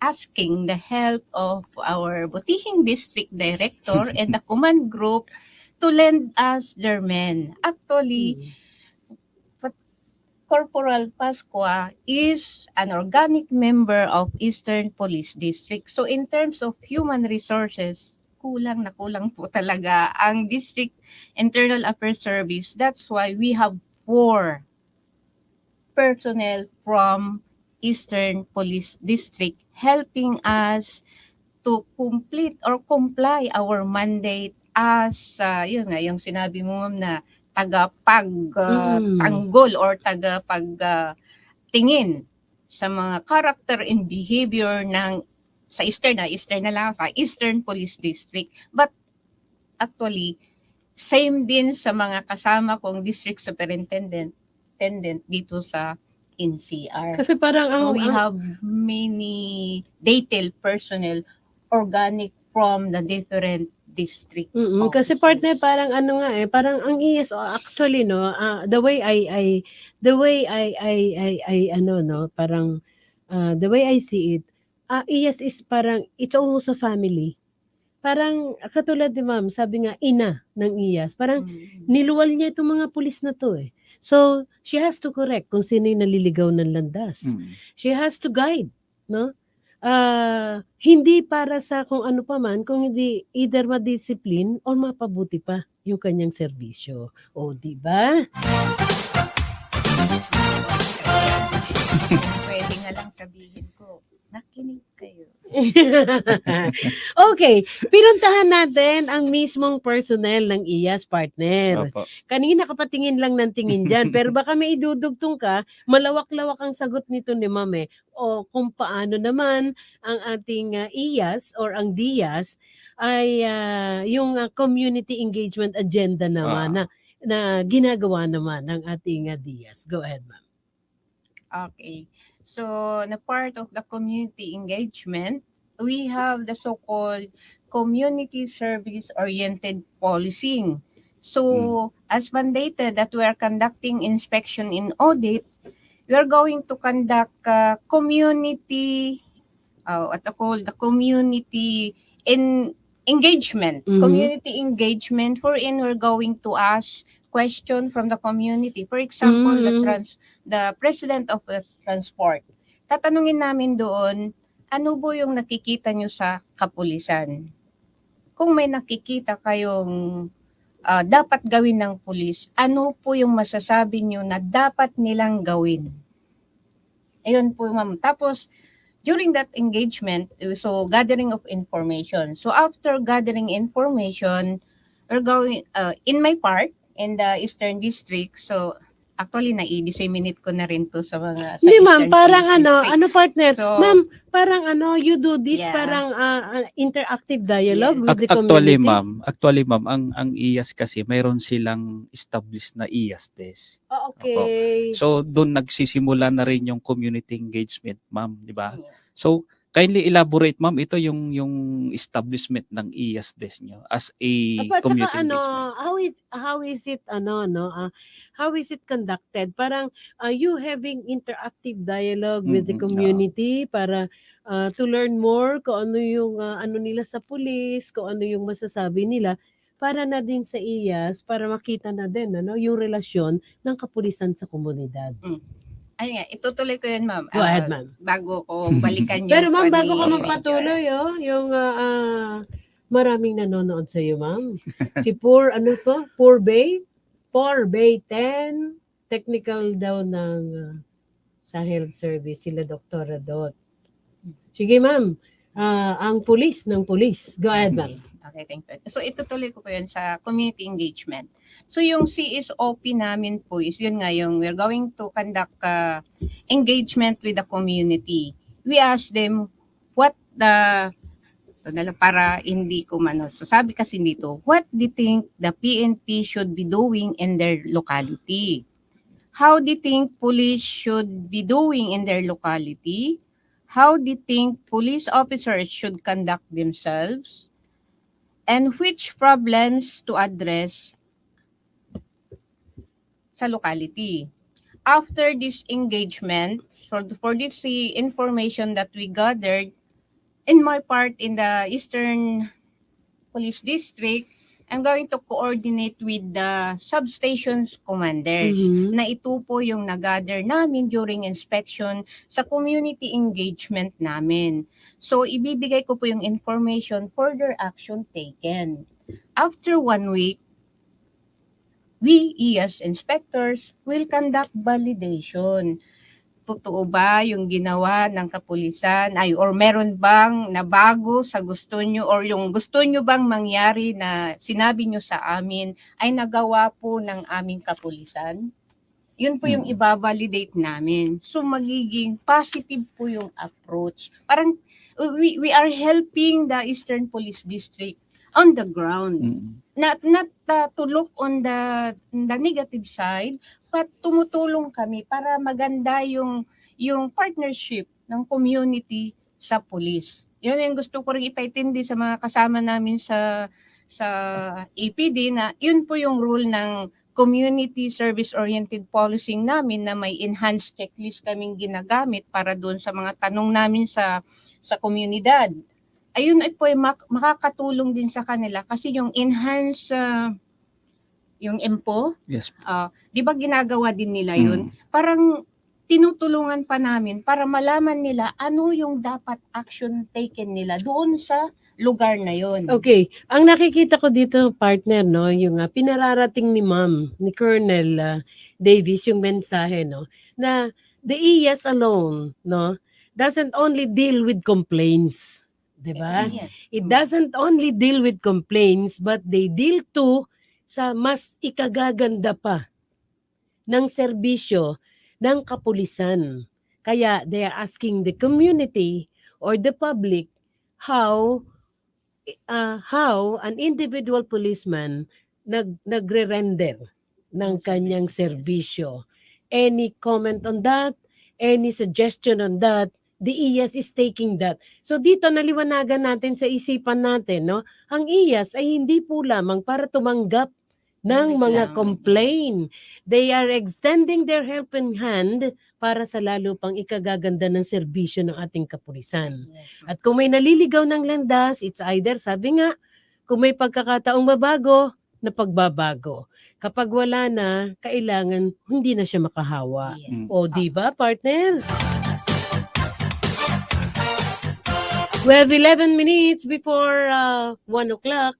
J: asking the help of our Butihing District Director and the command group to lend us their men. Actually, Corporal Pascua is an organic member of Eastern Police District. So in terms of human resources, kulang na kulang po talaga ang District Internal Affairs Service. That's why we have 4 personnel from Eastern Police District helping us to complete or comply our mandate as, yun nga, yung sinabi mo, ma'am, na tagapag-tanggol or tagapag-tingin sa mga character and behavior ng sa Eastern na lang, sa Eastern Police District. But actually, same din sa mga kasama kong district superintendent dito sa NCR.
F: Kasi parang
J: So we have many detailed personnel organic from the different district.
F: Kasi partner parang parang ang IAS actually the way I see it, IAS is parang it's almost a family. Parang katulad ni ma'am, sabi nga ina ng IAS, parang niluwal niya itong mga pulis na to eh. So she has to correct kung sino yung naliligaw ng landas. She has to guide, no? Hindi para sa kung ano pa man, kung hindi either ma-discipline or mapabuti pa yung kanyang serbisyo. O, di ba?
J: Pwede nga lang sabihin ko, nakinig kayo.
F: Okay, pinuntahan natin ang mismong personnel ng IAS partner.
G: Opo.
F: Kanina kapatingin lang ng tingin dyan, pero baka may idudugtong ka, malawak-lawak ang sagot nito ni Ma'am o kung paano naman ang ating IAS or ang DIAS ay yung community engagement agenda naman na ginagawa naman ng ating DIAS. Go ahead, Ma'am.
J: Okay. So, na part of the community engagement, we have the so-called community service-oriented policing. So, as mandated that we are conducting inspection and audit, we are going to conduct community, the community engagement. Community engagement wherein we're going to ask question from the community. For example, the president of the transport. Tatanungin namin doon, ano po yung nakikita nyo sa kapulisan? Kung may nakikita kayong dapat gawin ng pulis, ano po yung masasabi nyo na dapat nilang gawin? Ayun po, ma'am. Tapos, during that engagement, so gathering of information. So after gathering information, we're going, in my part, in the Eastern District, so actually na-i-disseminate ko na rin to sa mga sa
F: Hindi ma'am,
J: Eastern
F: parang
J: Police District.
F: partner?
J: So,
F: ma'am, parang you do this
J: Yeah.
F: parang interactive dialogue
J: Yes.
F: with the community.
G: Actually ma'am, ang IAS kasi mayroon silang established na IAS desk.
F: Okay.
G: So doon nagsisimula na rin yung community engagement, ma'am, di ba?
J: Yeah.
G: So Kindly elaborate, ma'am, ito yung establishment ng IASDES nyo as a
F: At saka
G: community engagement.
F: how is it how is it conducted? Parang you having interactive dialogue with the
G: Mm-mm, oo.
F: community para to learn more kung ano yung ano nila sa pulis, kung ano yung masasabi nila para na din sa IAS para makita na din yung relasyon ng kapulisan sa komunidad.
J: Ayun nga, itutuloy ko yun, ma'am.
F: Go ahead, ma'am.
J: Bago ko balikan yung
F: Pero ma'am,
J: pa
F: bago
J: ni
F: ka
J: Major.
F: magpatuloy, yung maraming nanonood sa iyo, ma'am. Si Poor Bay 10, technical daw ng sa health service, sila Dr. Dot. Sige, ma'am. Ang pulis ng pulis. Go ahead, ma'am.
J: Okay, thank you. So itutuloy ko po yun sa community engagement. So yung CSOP namin po is yun nga yung we're going to conduct engagement with the community. We ask them what para hindi ko sasabi kasi dito, what they think the PNP should be doing in their locality. How they think police should be doing in their locality. How they think police officers should conduct themselves. And which problems to address sa locality. After this engagement, for this information that we gathered, in my part in the Eastern Police District, I'm going to coordinate with the substations commanders na ito po yung nag-gather namin during inspection sa community engagement namin. So, ibibigay ko po yung information, further action taken. After 1 week, we as inspectors will conduct validation. Totoo ba yung ginawa ng kapulisan or meron bang nabago sa gusto nyo or yung gusto nyo bang mangyari na sinabi nyo sa amin ay nagawa po ng aming kapulisan? Yun po yung ibabalidate namin. So magiging positive po yung approach. Parang we are helping the Eastern Police District on the ground. Not to look on the negative side, but tumutulong kami para maganda yung partnership ng community sa police. Yun yung gusto ko rin ipaintindi sa mga kasama namin sa APD na yun po yung rule ng community service-oriented policing namin na may enhanced checklist kaming ginagamit para doon sa mga tanong namin sa komunidad. Ayun ay po makakatulong din sa kanila kasi yung enhanced yung EMPO,
G: Yes.
J: 'di ba ginagawa din nila 'yun? Parang tinutulungan pa namin para malaman nila ano yung dapat action taken nila doon sa lugar na 'yon.
F: Okay, ang nakikita ko dito partner yung pinararating ni Ma'am ni Colonel Davis yung mensahe na the IAS alone doesn't only deal with complaints, 'di ba?
J: Yes.
F: It doesn't only deal with complaints but they deal too sa mas ikagaganda pa ng serbisyo ng kapulisan. Kaya they are asking the community or the public how an individual policeman nagre-render ng kanyang serbisyo. Any comment on that? Any suggestion on that? The IAS is taking that. So dito naliwanagan natin sa isipan natin, ang IAS ay hindi po lamang para tumanggap ng mga complaint. They are extending their helping hand para sa lalo pang ikagaganda ng serbisyo ng ating kapulisan. At kung may naliligaw ng landas, it's either, sabi nga, kung may pagkakataong mabago, na pagbabago. Kapag wala na, kailangan hindi na siya makahawa. O, di ba, partner? We have 11 minutes before 1 o'clock.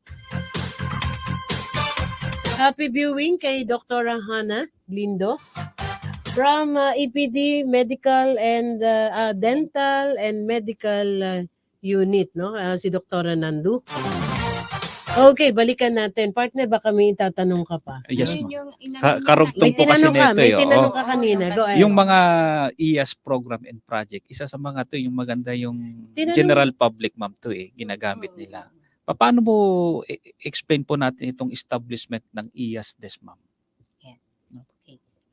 F: Happy viewing kay Dr. Hannah Lindo from EPD Medical and Dental and Medical Unit, si Dr. Nandu. Okay, balikan natin. Partner, baka may tatanong ka pa.
G: Yes,
J: Yun
G: ma'am.
J: yung inano
G: Karugtong
F: May
G: po kasi
F: tinanong ka,
G: nito
F: may
G: eh.
F: tinanong
G: oo.
F: ka kanina. Go ahead.
G: Yung mga IAS program and project, isa sa mga to, yung maganda yung
F: Tinanong-
G: general public, ma'am, to ginagamit nila. Paano mo explain po natin itong establishment ng IAS-DES, ma'am?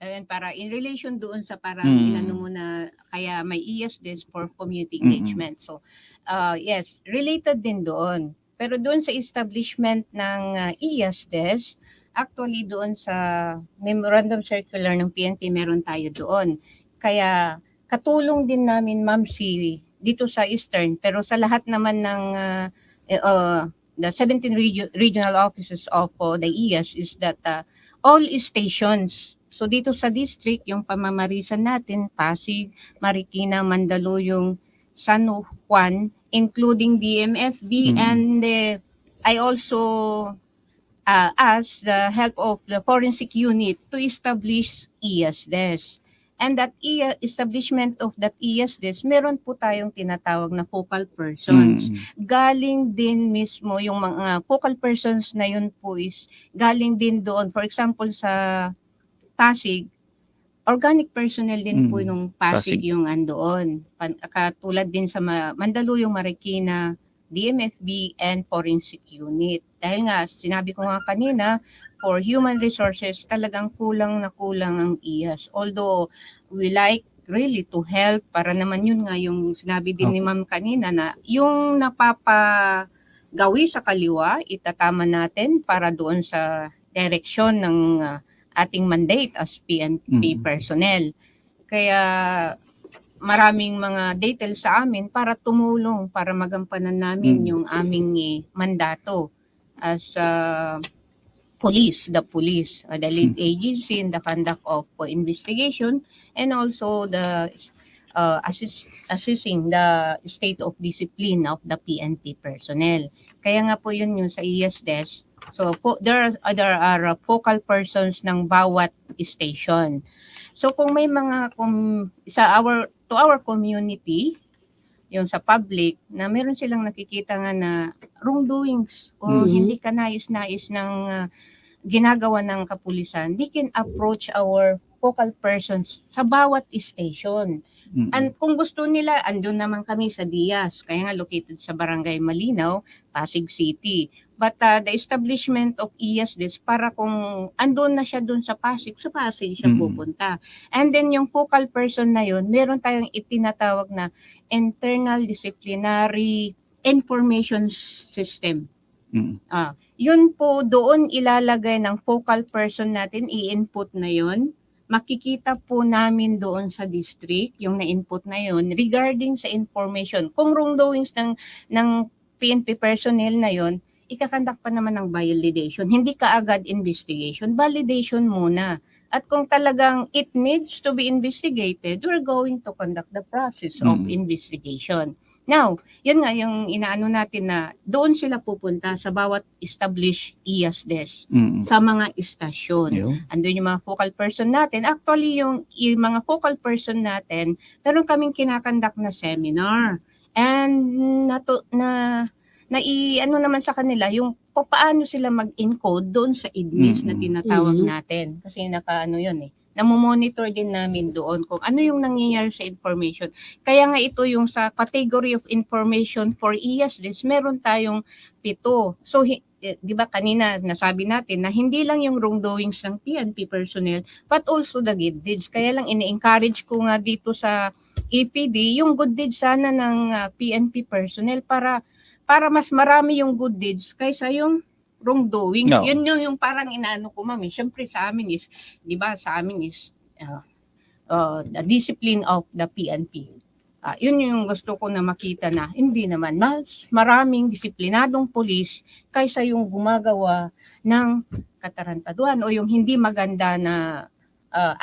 J: And para in relation doon sa parang
G: Mm.
J: inano mo na kaya may ISDES for community
G: Mm-mm.
J: engagement. So, yes, related din doon. Pero doon sa establishment ng ISDES, actually doon sa memorandum circular ng PNP, meron tayo doon. Kaya katulong din namin, Ma'am, dito sa Eastern, pero sa lahat naman ng the 17 regional offices of the IAS is that all stations. So dito sa district, yung pamamarisan natin, Pasig, Marikina, Mandaluyong, San Juan, including DMFB, and I also asked the help of the forensic unit to establish IASDES. And that establishment of that IASDES, meron po tayong tinatawag na focal persons. Galing din mismo yung mga focal persons na yun po is galing din doon. For example, sa Pasig, organic personnel din po nung Pasig yung andoon. Katulad din sa Mandaluyong, Marikina, DMFB, and forensic unit. Dahil nga, sinabi ko nga kanina, for human resources, talagang kulang na kulang ang IAS. Although, we like really to help, para naman yun nga yung sinabi din ni Ma'am kanina na yung napapagawi sa kaliwa, itatama natin para doon sa direksyon ng ating mandate as PNP personnel. Kaya maraming mga details sa amin para tumulong, para magampanan namin yung aming mandato as the police, the lead agency in the conduct of investigation, and also the assessing the state of discipline of the PNP personnel. Kaya nga po yun yung sa IASDES. So there are focal persons ng bawat station. So kung may mga to our community, yung sa public, na meron silang nakikita nga na wrongdoings o hindi ka nais-nais ng ginagawa ng kapulisan, they can approach our focal persons sa bawat station. And kung gusto nila, andun naman kami sa Diaz, kaya nga located sa Barangay Malinaw, Pasig City. But the establishment of IASDES, para kung andun na siya dun sa Pasig siya pupunta. And then yung focal person na yun, meron tayong itinatawag na internal disciplinary information system. Yun po, doon ilalagay ng focal person natin, i-input na yun. Makikita po namin doon sa district, yung na-input na yun, regarding sa information. Kung wrongdoings ng PNP personnel na yun, ikakandak pa naman ng validation. Hindi ka agad investigation, validation muna. At kung talagang it needs to be investigated, we're going to conduct the process of investigation. Now, yun nga yung inaano natin na doon sila pupunta sa bawat established IASDES sa mga istasyon. Andun yung mga focal person natin. Actually, yung mga focal person natin, meron kaming kinakandak na seminar. And ano naman sa kanila, yung paano sila mag-encode doon sa IDMIS na tinatawag natin. Kasi namomonitor din namin doon kung ano yung nangyayari sa information. Kaya nga ito yung sa category of information for IASDES, meron tayong 7. So, di ba kanina nasabi natin na hindi lang yung wrongdoings ng PNP personnel, but also the good deeds. Kaya lang ini-encourage ko nga dito sa EPD, yung good deeds sana ng PNP personnel para mas marami yung good deeds kaysa yung wrongdoing. Yun yung parang inaano ko, ma'am. Siyempre sa amin is, di ba, the discipline of the PNP. Yun yung gusto ko na makita na hindi naman mas maraming disiplinadong pulis kaysa yung gumagawa ng katarantaduhan o yung hindi maganda na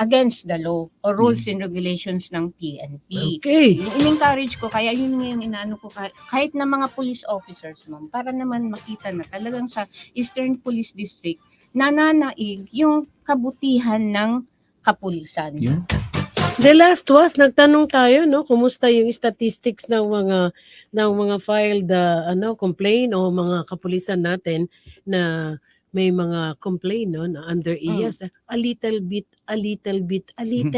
J: against the law or rules and regulations ng PNP.
F: Okay.
J: In-encourage ko, kaya yun yung inaano ko, kahit na mga police officers, ma'am, para naman makita na talagang sa Eastern Police District, nananaig yung kabutihan ng kapulisan.
F: The last was, nagtanong tayo, no, kumusta yung statistics ng mga filed complaint o mga kapulisan natin na may mga complaint, no, na under IAS. A little bit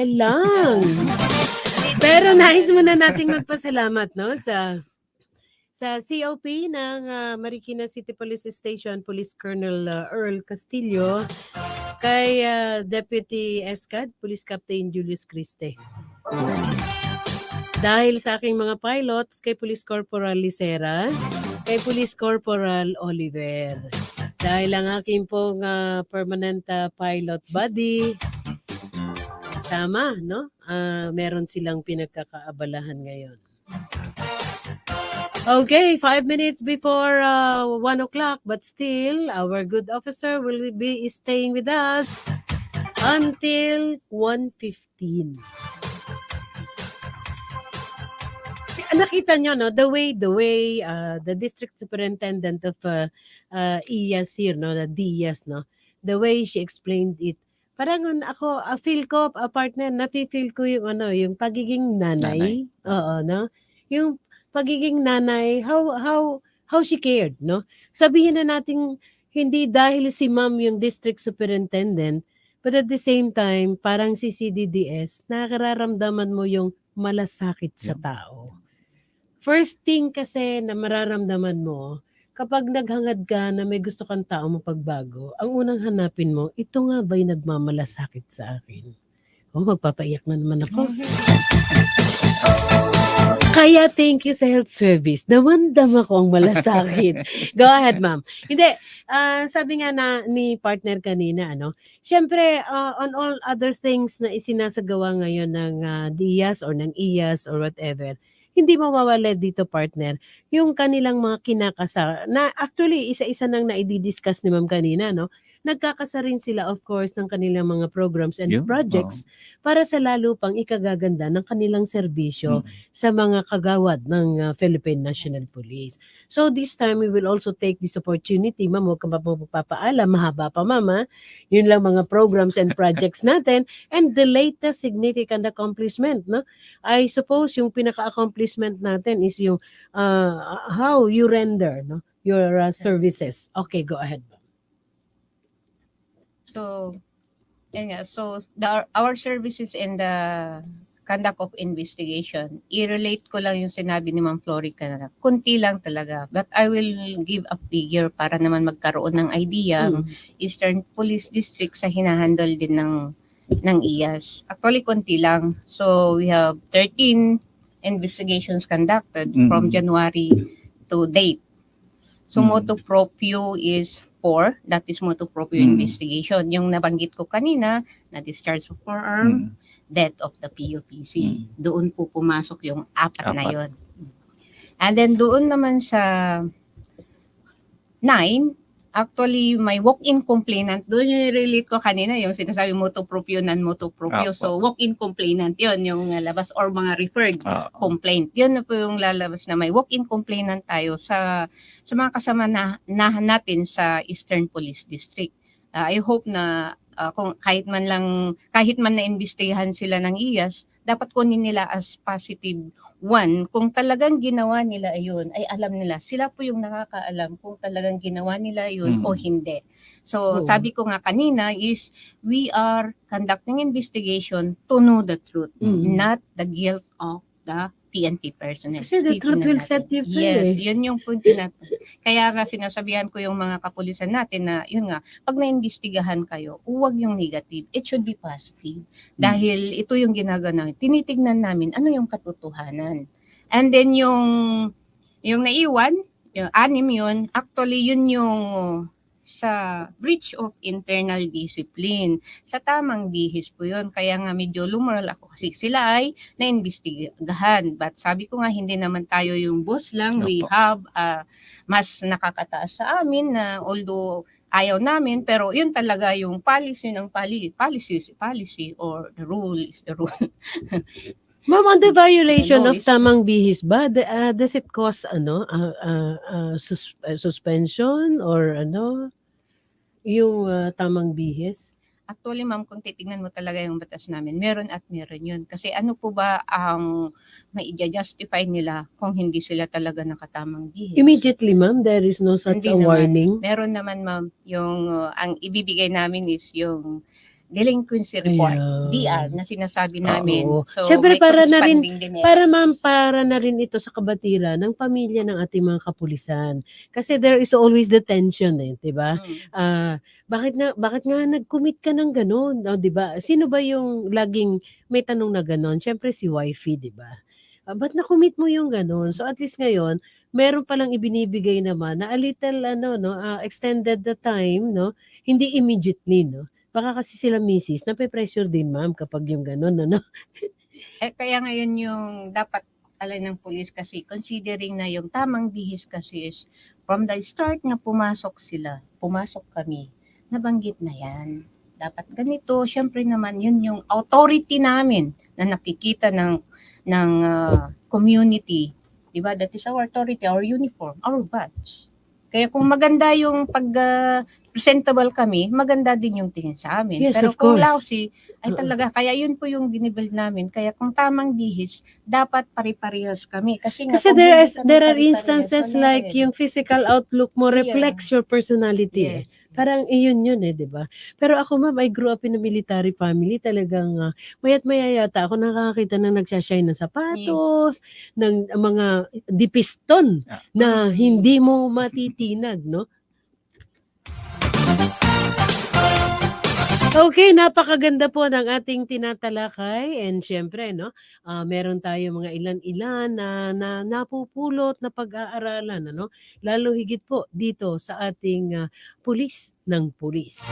F: lang. Pero nais muna nating magpasalamat, no, sa COP ng Marikina City Police Station, Police Colonel Earl Castillo, kay Deputy Escad, Police Captain Julius Criste. Dahil sa aking mga pilots, kay Police Corporal Lisera, kay Police Corporal Oliver. Dahil ang aking pong permanent pilot buddy, kasama, no? Meron silang pinagkakaabalahan ngayon. Okay, 5 minutes before 1 o'clock, but still, our good officer will be staying with us until 1:15. Nakita nyo, no, the way the district superintendent of IAS here, no, the DIAS, no, the way she explained it, parang ako, feel ko, partner, nafe-feel ko yung yung pagiging nanay. Oo, no? Yung pagiging nanay, how she cared, no? Sabihin na natin, hindi dahil si ma'am yung district superintendent, but at the same time, parang si CDDS, nakararamdaman mo yung malasakit sa tao. First thing kasi na mararamdaman mo, kapag naghangad ka na may gusto kang tao mapagbago, ang unang hanapin mo, ito nga ba'y nagmamalasakit sa akin? Oh, magpapaiyak na naman ako. Kaya thank you sa health service. Damandam ako ang malasakit. Go ahead, ma'am. Hindi, sabi nga ni partner kanina, syempre, on all other things na isinasagawa ngayon ng DIAS or ng IAS or whatever, hindi mawawala dito, partner, yung kanilang mga kinakasa, na actually, isa-isa nang naididiscuss ni ma'am kanina, no? Nagkakasa rin sila, of course, ng kanilang mga programs and projects para sa lalo pang ikagaganda ng kanilang serbisyo sa mga kagawad ng Philippine National Police. So this time, we will also take this opportunity, ma'am, huwag ka magpapaalam, mahaba pa, mama. Yun lang mga programs and projects natin. And the latest significant accomplishment, no? I suppose yung pinaka-accomplishment natin is yung how you render, no, your services. Okay, go ahead.
J: So, our services in the conduct of investigation, i-relate ko lang yung sinabi ni Ma'am Flory kanina. Kunti lang talaga. But I will give a figure para naman magkaroon ng idea. Eastern Police District sa hinahandle din ng IAS. Actually, kunti lang. So, we have 13 investigations conducted from January to date. So, motu proprio is 4. That is motu proprio investigation. Yung nabanggit ko kanina, na discharge of firearm, death of the PUPC. Doon po pumasok yung 4 na yun. And then doon naman sa 9, actually, may walk-in complainant. Doon yung relate ko kanina, yung sinasabi motu proprio, non-motu proprio. So, walk-in complainant yun, yung labas or mga referred complaint. Yun na po yung lalabas na may walk-in complainant tayo sa mga kasama na natin sa Eastern Police District. I hope na kung kahit man na imbestigahan sila ng IAS, dapat kunin nila as positive one. Kung talagang ginawa nila yun, ay alam nila, sila po yung nakakaalam kung talagang ginawa nila yun o hindi. So, sabi ko nga kanina is, we are conducting investigation to know the truth, not the guilt of the PNP personnel.
F: Kasi the truth will set you free.
J: Yes, yun yung point natin. Kaya nga sinasabihan ko yung mga kapulisan natin na, yun nga, pag naimbestigahan kayo, huwag yung negative. It should be positive. Dahil ito yung ginagana. Tinitignan namin ano yung katotohanan. And then yung naiwan, yung 6 yun, actually yun yung sa breach of internal discipline. Sa tamang bihis po yun. Kaya nga medyo lumoral ako kasi sila ay naimbestigahan. But sabi ko nga, hindi naman tayo yung boss lang. We have mas nakakataas sa amin na although ayaw namin, pero yun talaga yung policy ng policy or the rule is the rule.
F: Ma'am, on the violation of tamang bihis ba, does it cause suspension or yung tamang bihis?
J: Actually, ma'am, kung titignan mo talaga yung batas namin, meron at meron yun. Kasi ano po ba ang mai-justify nila kung hindi sila talaga nakatamang bihis?
F: Immediately, ma'am, there is no such
J: Hindi
F: a warning?
J: Meron naman, ma'am, yung ang ibibigay namin is yung delinquency report,
F: Ayan.
J: DR, na sinasabi namin.
F: Oo.
J: So,
F: Siyempre,
J: may
F: para na rin-
J: corresponding din yan.
F: Para ma'am, para na rin ito sa kabatiran ng pamilya ng ating mga kapulisan. Kasi there is always the tension, 'di ba?
J: Mm.
F: Bakit nga nag-commit ka ng gano'n, 'di ba? Sino ba yung laging may tanong na gano'n? Siyempre si wifey, 'di ba? Ba't na-commit mo yung gano'n? So at least ngayon, meron palang ibinibigay naman na a little extended the time, no? Hindi immediately, no? Baka kasi sila misis, nape-pressure din ma'am kapag yung gano'n, ano?
J: Kaya ngayon yung dapat alam ng police kasi considering na yung tamang bihis kasi is from the start na pumasok kami, nabanggit na yan. Dapat ganito, syempre naman yun yung authority namin na nakikita ng community. Diba? That is our authority, our uniform, our badge. Kaya kung maganda yung presentable kami, maganda din yung tingin sa amin.
F: Yes,
J: Pero
F: of
J: kung
F: course.
J: lousy, ay talaga, kaya yun po yung binibuild namin. Kaya kung tamang bihis, dapat pari-parehas kami. Kasi
F: Kasi
J: kung
F: there
J: hindi kami
F: are
J: pari-parehas,
F: instances
J: wala
F: like
J: rin.
F: yung physical outlook mo
J: Yeah.
F: reflects your personality.
J: Yes.
F: Parang iyon yun 'di ba? Pero ako ma'am, I grew up in a military family. Talagang maya't maya yata ako nakakita ng nagsashine ng sapatos, ng mga dipiston na hindi mo matitinag, no? Okay, napakaganda po ng ating tinatalakay and syempre no, meron tayo mga ilan-ilan na napupulot na pag-aaralan ano, lalo higit po dito sa ating pulis ng pulis.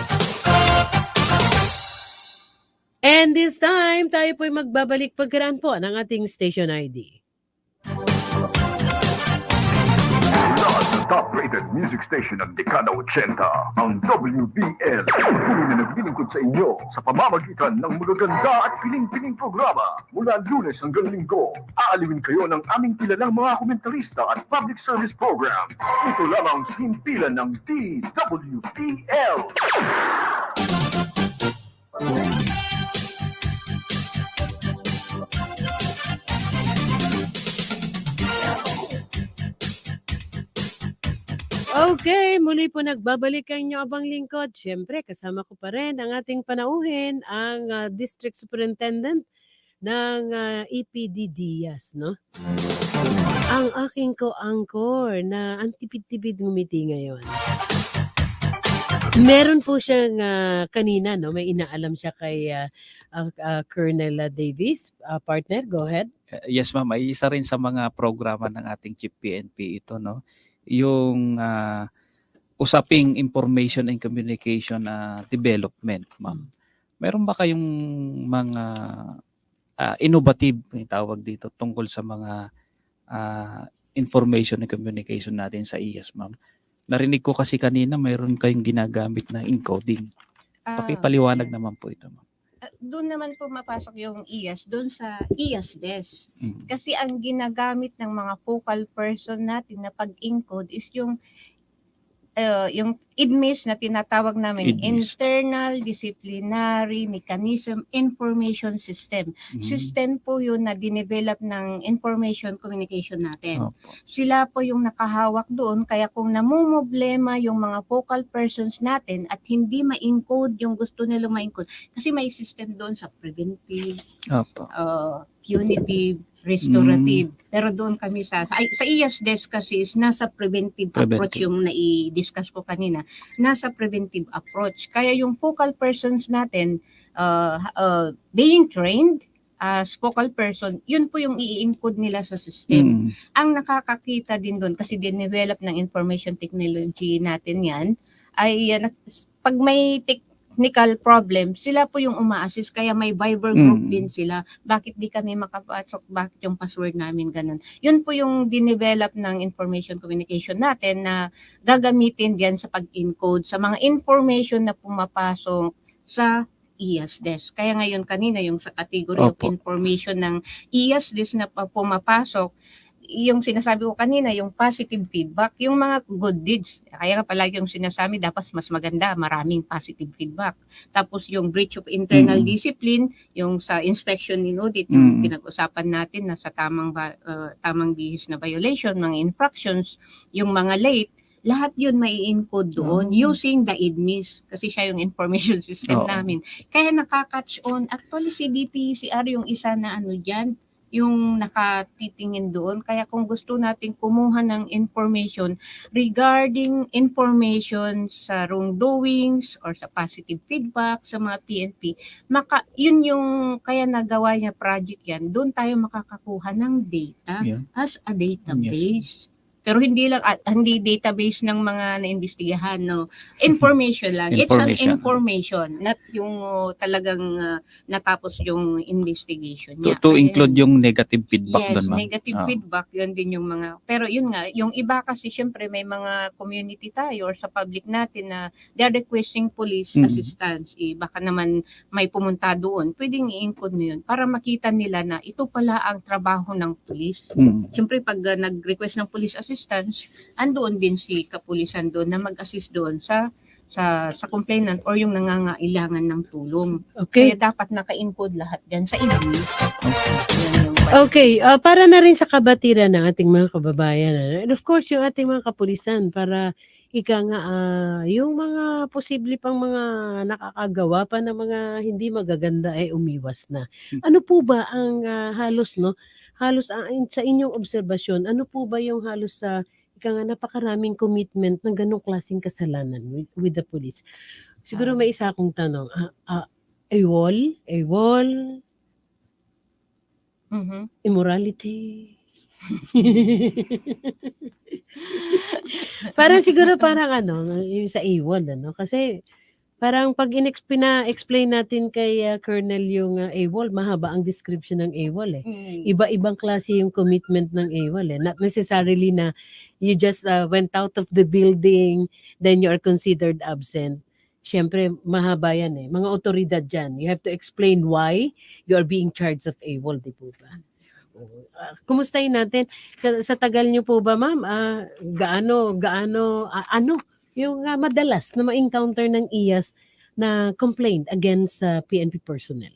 F: And this time, tayo po'y magbabalik pagkaraan po ng ating station ID.
A: Mula sa top-rated music station ng Dekada 80, ang WBL. Puro na naglilingkod sa inyo sa pamamagitan ng magaganda at piling-piling programa. Mula Lunes hanggang Linggo, aaliwin kayo ng aming kilalang mga komentarista at public service program. Ito lamang sa himpilan ng DWBL.
F: Okay, muli po nagbabalik ang inyong abang lingkod. Siyempre, kasama ko pa rin ang ating panauhin, ang District Superintendent ng EPD Diaz, no? Ang aking ko-angkor na antipid-tipid ngumiti ngayon. Meron po siyang kanina, no? May inaalam siya kay Colonel Davis. Partner, go ahead.
G: Yes ma'am, ay isa rin sa mga programa ng ating Chief PNP ito, no? Yung usaping information and communication development, ma'am. Meron ba kayong mga innovative, yung tawag dito, tungkol sa mga information and communication natin sa IAS, ma'am? Narinig ko kasi kanina mayroon kayong ginagamit na encoding. Pakipaliwanag naman po ito, ma'am.
J: Doon naman po mapasok yung IAS, doon sa IAS desk. Kasi ang ginagamit ng mga focal person natin na pag-encode is yung IDMIS na tinatawag namin, Internal Disciplinary Mechanism Information System. System po yun na dinevelop ng information communication natin. Sila po yung nakahawak doon, kaya kung namumblema yung mga focal persons natin at hindi ma-encode yung gusto nilang ma-encode, kasi may system doon sa preventive, punitive, restorative. Pero doon kami sa IAS desk kasi is nasa preventive approach yung na-discuss ko kanina. Nasa preventive approach. Kaya yung focal persons natin being trained as focal person, yun po yung i-encode nila sa system. Ang nakakakita din doon kasi din-develop ng information technology natin yan ay pag may technical problem, sila po yung uma-assist, kaya may Viber group din sila. Bakit di kami makapasok? Bakit yung password namin ganun? Yun po yung dinevelop ng information communication natin na gagamitin diyan sa pag-encode sa mga information na pumapasok sa IAS desk. Kaya ngayon kanina yung sa category of information ng IAS desk na pumapasok, yung sinasabi ko kanina, yung positive feedback, yung mga good deeds. Kaya nga palagi yung sinasabi, dapat mas maganda, maraming positive feedback. Tapos yung breach of internal discipline, yung sa inspection and audit, yung pinag-usapan natin na sa tamang bihis na violation, mga infractions, yung mga late, lahat yun may encode doon using the IDMIS kasi siya yung information system
G: Oo.
J: namin. Kaya nakaka-catch on. Actually, si DPCR yung isa na ano dyan, yung nakatitingin doon. Kaya kung gusto natin kumuha ng information regarding information sa wrongdoings or sa positive feedback sa mga PNP, yun yung kaya nagawa niya project yan, doon tayo makakakuha ng data
G: Yeah.
J: as a database. Pero hindi lang hindi database ng mga naimbestigahan, no. Information lang. It's an information, not yung talagang natapos yung investigation niya.
G: To
J: Kaya
G: include yung negative feedback
J: yes,
G: doon, ma'am.
J: negative
G: Ah.
J: feedback, yun din yung mga, pero yun nga, yung iba kasi syempre may mga community tayo or sa public natin na they're requesting police assistance. Baka naman may pumunta doon, pwedeng i-include mo yun para makita nila na ito pala ang trabaho ng police. Syempre pag nag-request ng police assistance, andoon din si kapulisan doon na mag-assist doon sa complainant or yung nangangailangan ng tulong.
F: Okay.
J: Kaya dapat naka-encode lahat dyan sa IDMIS.
F: Okay, para na rin sa kabatiran ng ating mga kababayan, and of course yung ating mga kapulisan para ika nga yung mga posible pang mga nakakagawa pa ng mga hindi magaganda ay umiwas na. Ano po ba ang halos sa inyong obserbasyon, ano po ba yung halos sa ika nga napakaraming commitment ng ganong klaseng kasalanan with the police? Siguro may isa akong tanong. AWOL, immorality. Parang siguro yung sa AWOL, kasi parang pag explain natin kay Colonel yung AWOL, mahaba ang description ng AWOL Iba-ibang klase yung commitment ng AWOL Not necessarily na you just went out of the building, then you are considered absent. Siyempre, mahaba yan Mga otoridad dyan. You have to explain why you are being charged of AWOL, di po ba? Kumustahin natin? Sa tagal niyo po ba, ma'am? Gaano, yung madalas na ma-encounter ng IAS na complaint against PNP personnel?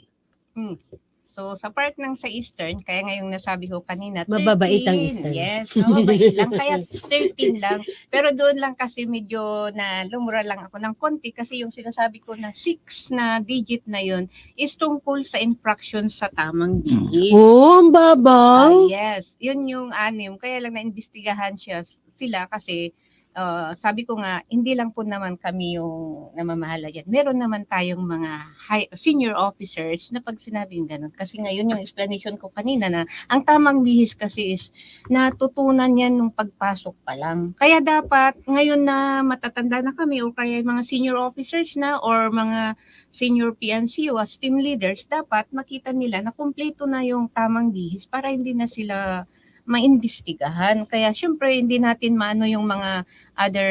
J: So, sa part ng sa Eastern, kaya ngayong nasabi ko kanina, 13.
F: Mababait ang Eastern.
J: Yes, mababait lang. Kaya 13 lang. Pero doon lang kasi medyo na lumura lang ako ng konti kasi yung sinasabi ko na 6 na digit na yun is tungkol sa infraction sa tamang bihis.
F: Oh, ang babaw.
J: Yes, yun yung 6. Kaya lang naimbestigahan sila kasi sabi ko nga, hindi lang po naman kami yung namamahala yan. Meron naman tayong mga senior officers na pag sinabing ganun. Kasi ngayon yung explanation ko kanina na ang tamang bihis kasi is natutunan yan nung pagpasok pa lang. Kaya dapat ngayon na matatanda na kami o kaya mga senior officers na or mga senior PNCO as team leaders, dapat makita nila na kumpleto na yung tamang bihis para hindi na sila maimbestigahan. Kaya syempre hindi natin maano yung mga other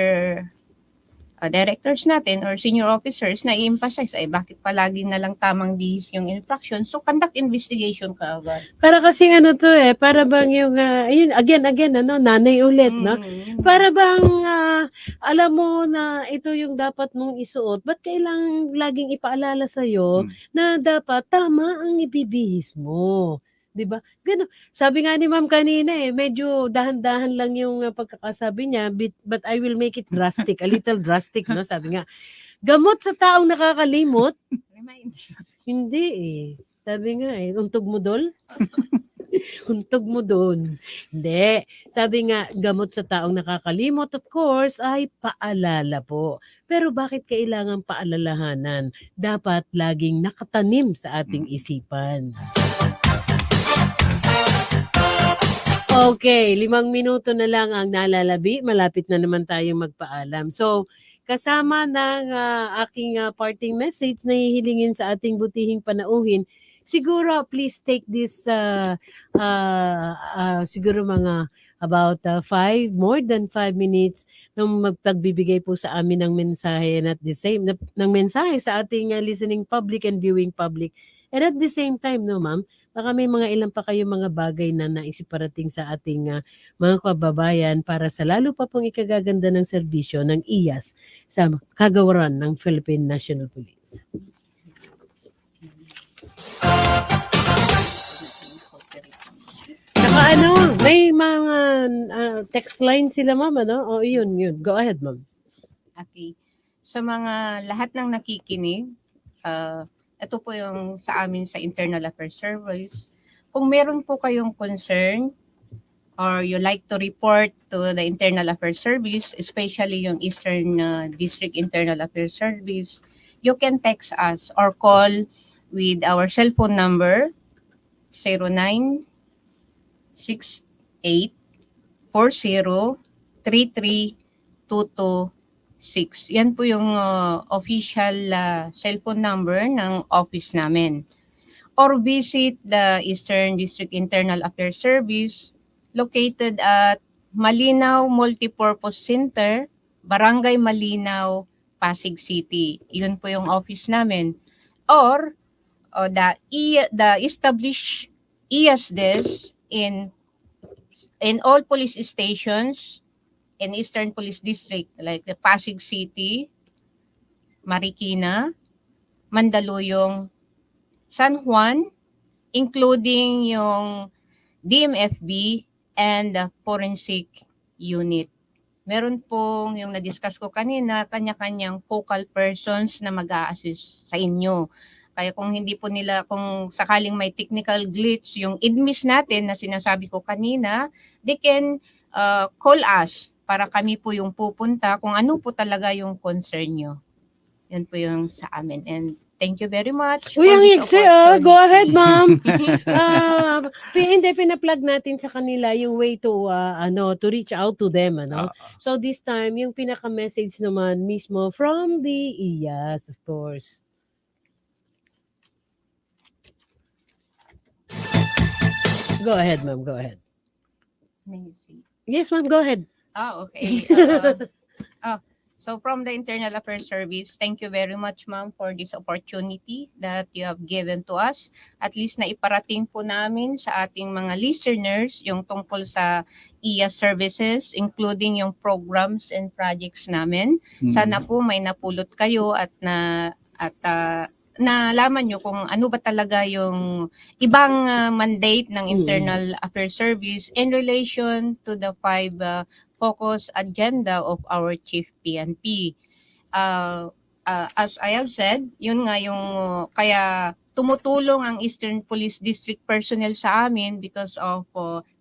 J: directors natin or senior officers na i-emphasize bakit palagi na lang tamang bihis yung infraction. So conduct investigation ka agad.
F: Para kasi para bang yung ayun again nanay ulit no. Para bang alam mo na ito yung dapat mong isuot, ba't kailangang laging ipaalala sa na dapat tama ang ibibihis mo? 'Di ba? Ganun. Sabi nga ni Ma'am kanina medyo dahan-dahan lang yung pagkakasabi niya, but I will make it drastic, a little drastic, no? Sabi nga, gamot sa taong nakakalimot. Hindi Sabi nga untog mo dol? Untog mo doon. Hindi. Sabi nga, gamot sa taong nakakalimot, of course, ay paalala po. Pero bakit kailangan paalalahanan? Dapat laging nakatanim sa ating isipan. Okay, 5 minuto na lang ang nalalabi. Malapit na naman tayong magpaalam. So, kasama ng aking parting message na hihilingin sa ating butihing panauhin, siguro please take this siguro mga about more than 5 minutes nung magpagbibigay po sa amin ng mensahe and at the same ng mensahe sa ating listening public and viewing public. And at the same time, no ma'am, baka may mga ilan pa kayo mga bagay na naisip parating sa ating mga kababayan para sa lalo pa pong ikagaganda ng serbisyo ng IAS sa kagawaran ng Philippine National Police. Saka May mga text line sila, ma'am, ano? O, yun. Go ahead, ma'am.
J: Okay. Sa mga lahat ng nakikinig, ito po yung sa amin sa Internal Affairs Service. Kung meron po kayong concern or you like to report to the Internal Affairs Service, especially yung Eastern District Internal Affairs Service, you can text us or call with our cell phone number 0968-40-33-226. Yan po yung official cellphone number ng office namin. Or visit the Eastern District Internal Affairs Service located at Malinaw Multipurpose Center, Barangay Malinaw, Pasig City. Yun po yung office namin. Or the established IAS desk in all police stations in Eastern Police District like the Pasig City, Marikina, Mandaluyong, San Juan, including yung DMFB and the forensic unit. Meron pong yung na-discuss ko kanina, kanya-kanyang focal persons na mag-a-assist sa inyo. Kaya kung hindi po nila, kung sakaling may technical glitch, yung IDMIS natin na sinasabi ko kanina, they can call us para kami po yung pupunta kung ano po talaga yung concern nyo. Yan po yung sa amin. And thank you very much.
F: Uy, ang iksi, go ahead, ma'am. Hindi, pina-plug natin sa kanila yung way to reach out to them, ano? So this time, yung pinaka-message naman mismo from the IAS, of course. Go ahead, ma'am. Go ahead. Yes, ma'am. Go ahead.
J: Okay. So from the Internal Affairs Service, thank you very much, ma'am, for this opportunity that you have given to us. At least na iparating po namin sa ating mga listeners yung tungkol sa IAS services, including yung programs and projects namin. Sana po may napulot kayo at nalaman nyo kung ano ba talaga yung ibang mandate ng Internal Affairs Service in relation to the 5 focus agenda of our Chief PNP. As I have said, yun nga yung kaya tumutulong ang Eastern Police District personnel sa amin because of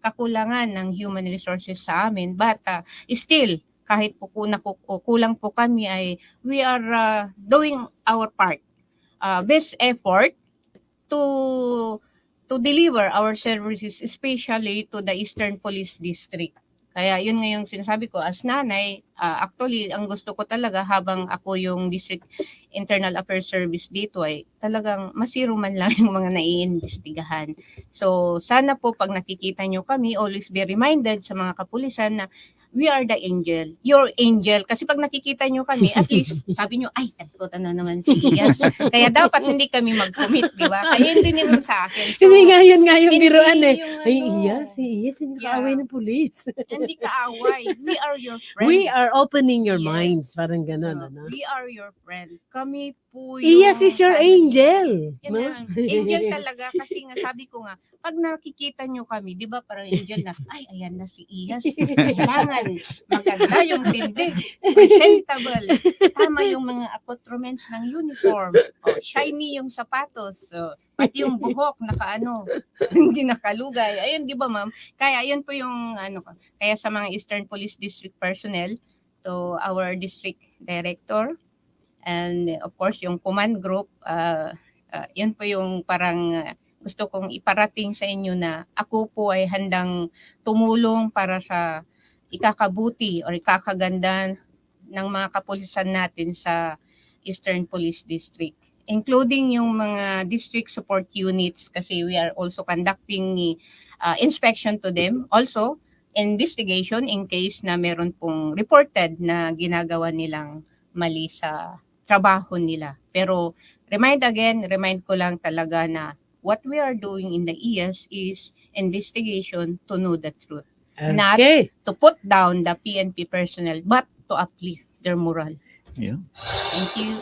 J: kakulangan ng human resources sa amin. But still, kahit po kulang po kami ay we are doing our part. Best effort to deliver our services, especially to the Eastern Police District. Kaya yun nga yung sinasabi ko as nanay, actually ang gusto ko talaga habang ako yung District Internal Affairs Service dito ay talagang masiro man lang yung mga naiimbestigahan. So sana po pag nakikita nyo kami, always be reminded sa mga kapulisan na we are the angel, your angel. Kasi pag nakikita nyo kami, at least sabi nyo, ay, tanto na naman si Iyas. Kaya dapat hindi kami mag-commit, di ba? Kaya hindi naman sa akin. So,
F: hindi nga yun biruan eh. Ay,
J: Iyas,
F: hindi kaaway ng pulis.
J: Hindi kaaway. We are your friend.
F: We are opening your minds. Parang gano'n, ano?
J: We are your friend. Kami po yung...
F: Iyas is your angel.
J: Yan na. Angel talaga. Kasi nga, sabi ko nga, pag nakikita nyo kami, di ba parang angel na, ay, ayan na si Iyas. Kailangan maganda yung tindig, presentable, tama yung mga accoutrements ng uniform, shiny yung sapatos, pati yung buhok nakaano, hindi nakalugay. Ayun, di ba ma'am? Kaya ayun po yung kaya sa mga Eastern Police District personnel, to our district director, and of course yung command group, yun po yung parang gusto kong iparating sa inyo na ako po ay handang tumulong para sa ikakabuti o ikakaganda ng mga kapulisan natin sa Eastern Police District, including yung mga district support units kasi we are also conducting inspection to them, also investigation in case na meron pong reported na ginagawa nilang mali sa trabaho nila. Pero remind ko lang talaga na what we are doing in the IAS is investigation to know the truth.
F: Okay.
J: Not to put down the PNP personnel, but to uplift their moral.
B: Yeah.
J: Thank you.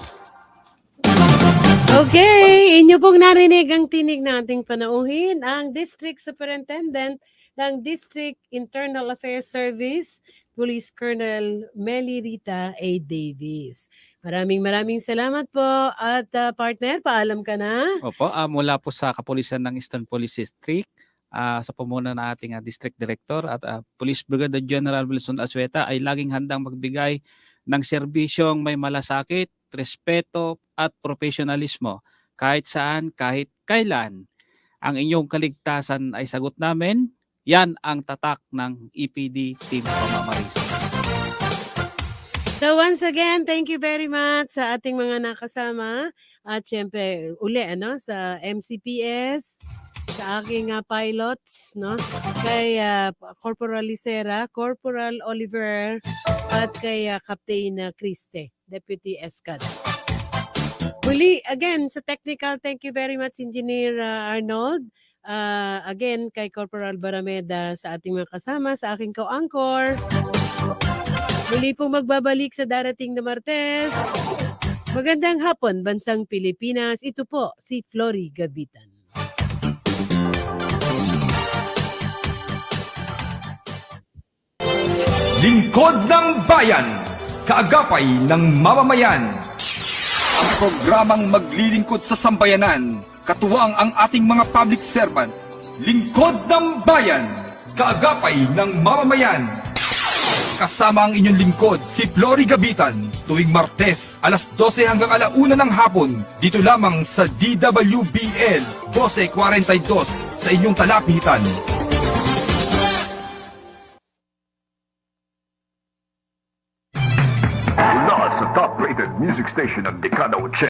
F: Okay, inyo pong narinig ang tinig nating panauhin ang District Superintendent ng District Internal Affairs Service, Police Colonel Meli Rita A. Davis. Maraming salamat po at partner, paalam ka na.
G: Opo, mula po sa Kapulisan ng Eastern Police District, sa pamumuno ng ating District Director at Police Brigadier General Wilson Asueta ay laging handang magbigay ng serbisyong may malasakit, respeto at profesionalismo kahit saan, kahit kailan. Ang inyong kaligtasan ay sagot namin. Yan ang tatak ng EPD Team Pamamaris.
F: So once again, thank you very much sa ating mga nakasama at syempre uli sa MCPS, sa aking pilots, kay Corporal Lisera, Corporal Oliver at kay Captain Criste, Deputy Escad. Muli again sa technical, thank you very much Engineer Arnold. Again kay Corporal Barameda sa ating mga kasama, sa aking co-anchor. Muli pong magbabalik sa darating na Martes. Magandang hapon, Bansang Pilipinas. Ito po si Flory Gavitan.
C: Lingkod ng Bayan, kaagapay ng mamamayan. Ang programang maglilingkod sa sambayanan, katuwang ang ating mga public servants. Lingkod ng Bayan, kaagapay ng mamamayan. Kasama ang inyong lingkod, si Flory Gavitan, tuwing Martes, alas 12 hanggang alauna ng hapon, dito lamang sa DWBL 1242 sa inyong talapitan.
A: Mula sa top-rated music station ng dekada 80.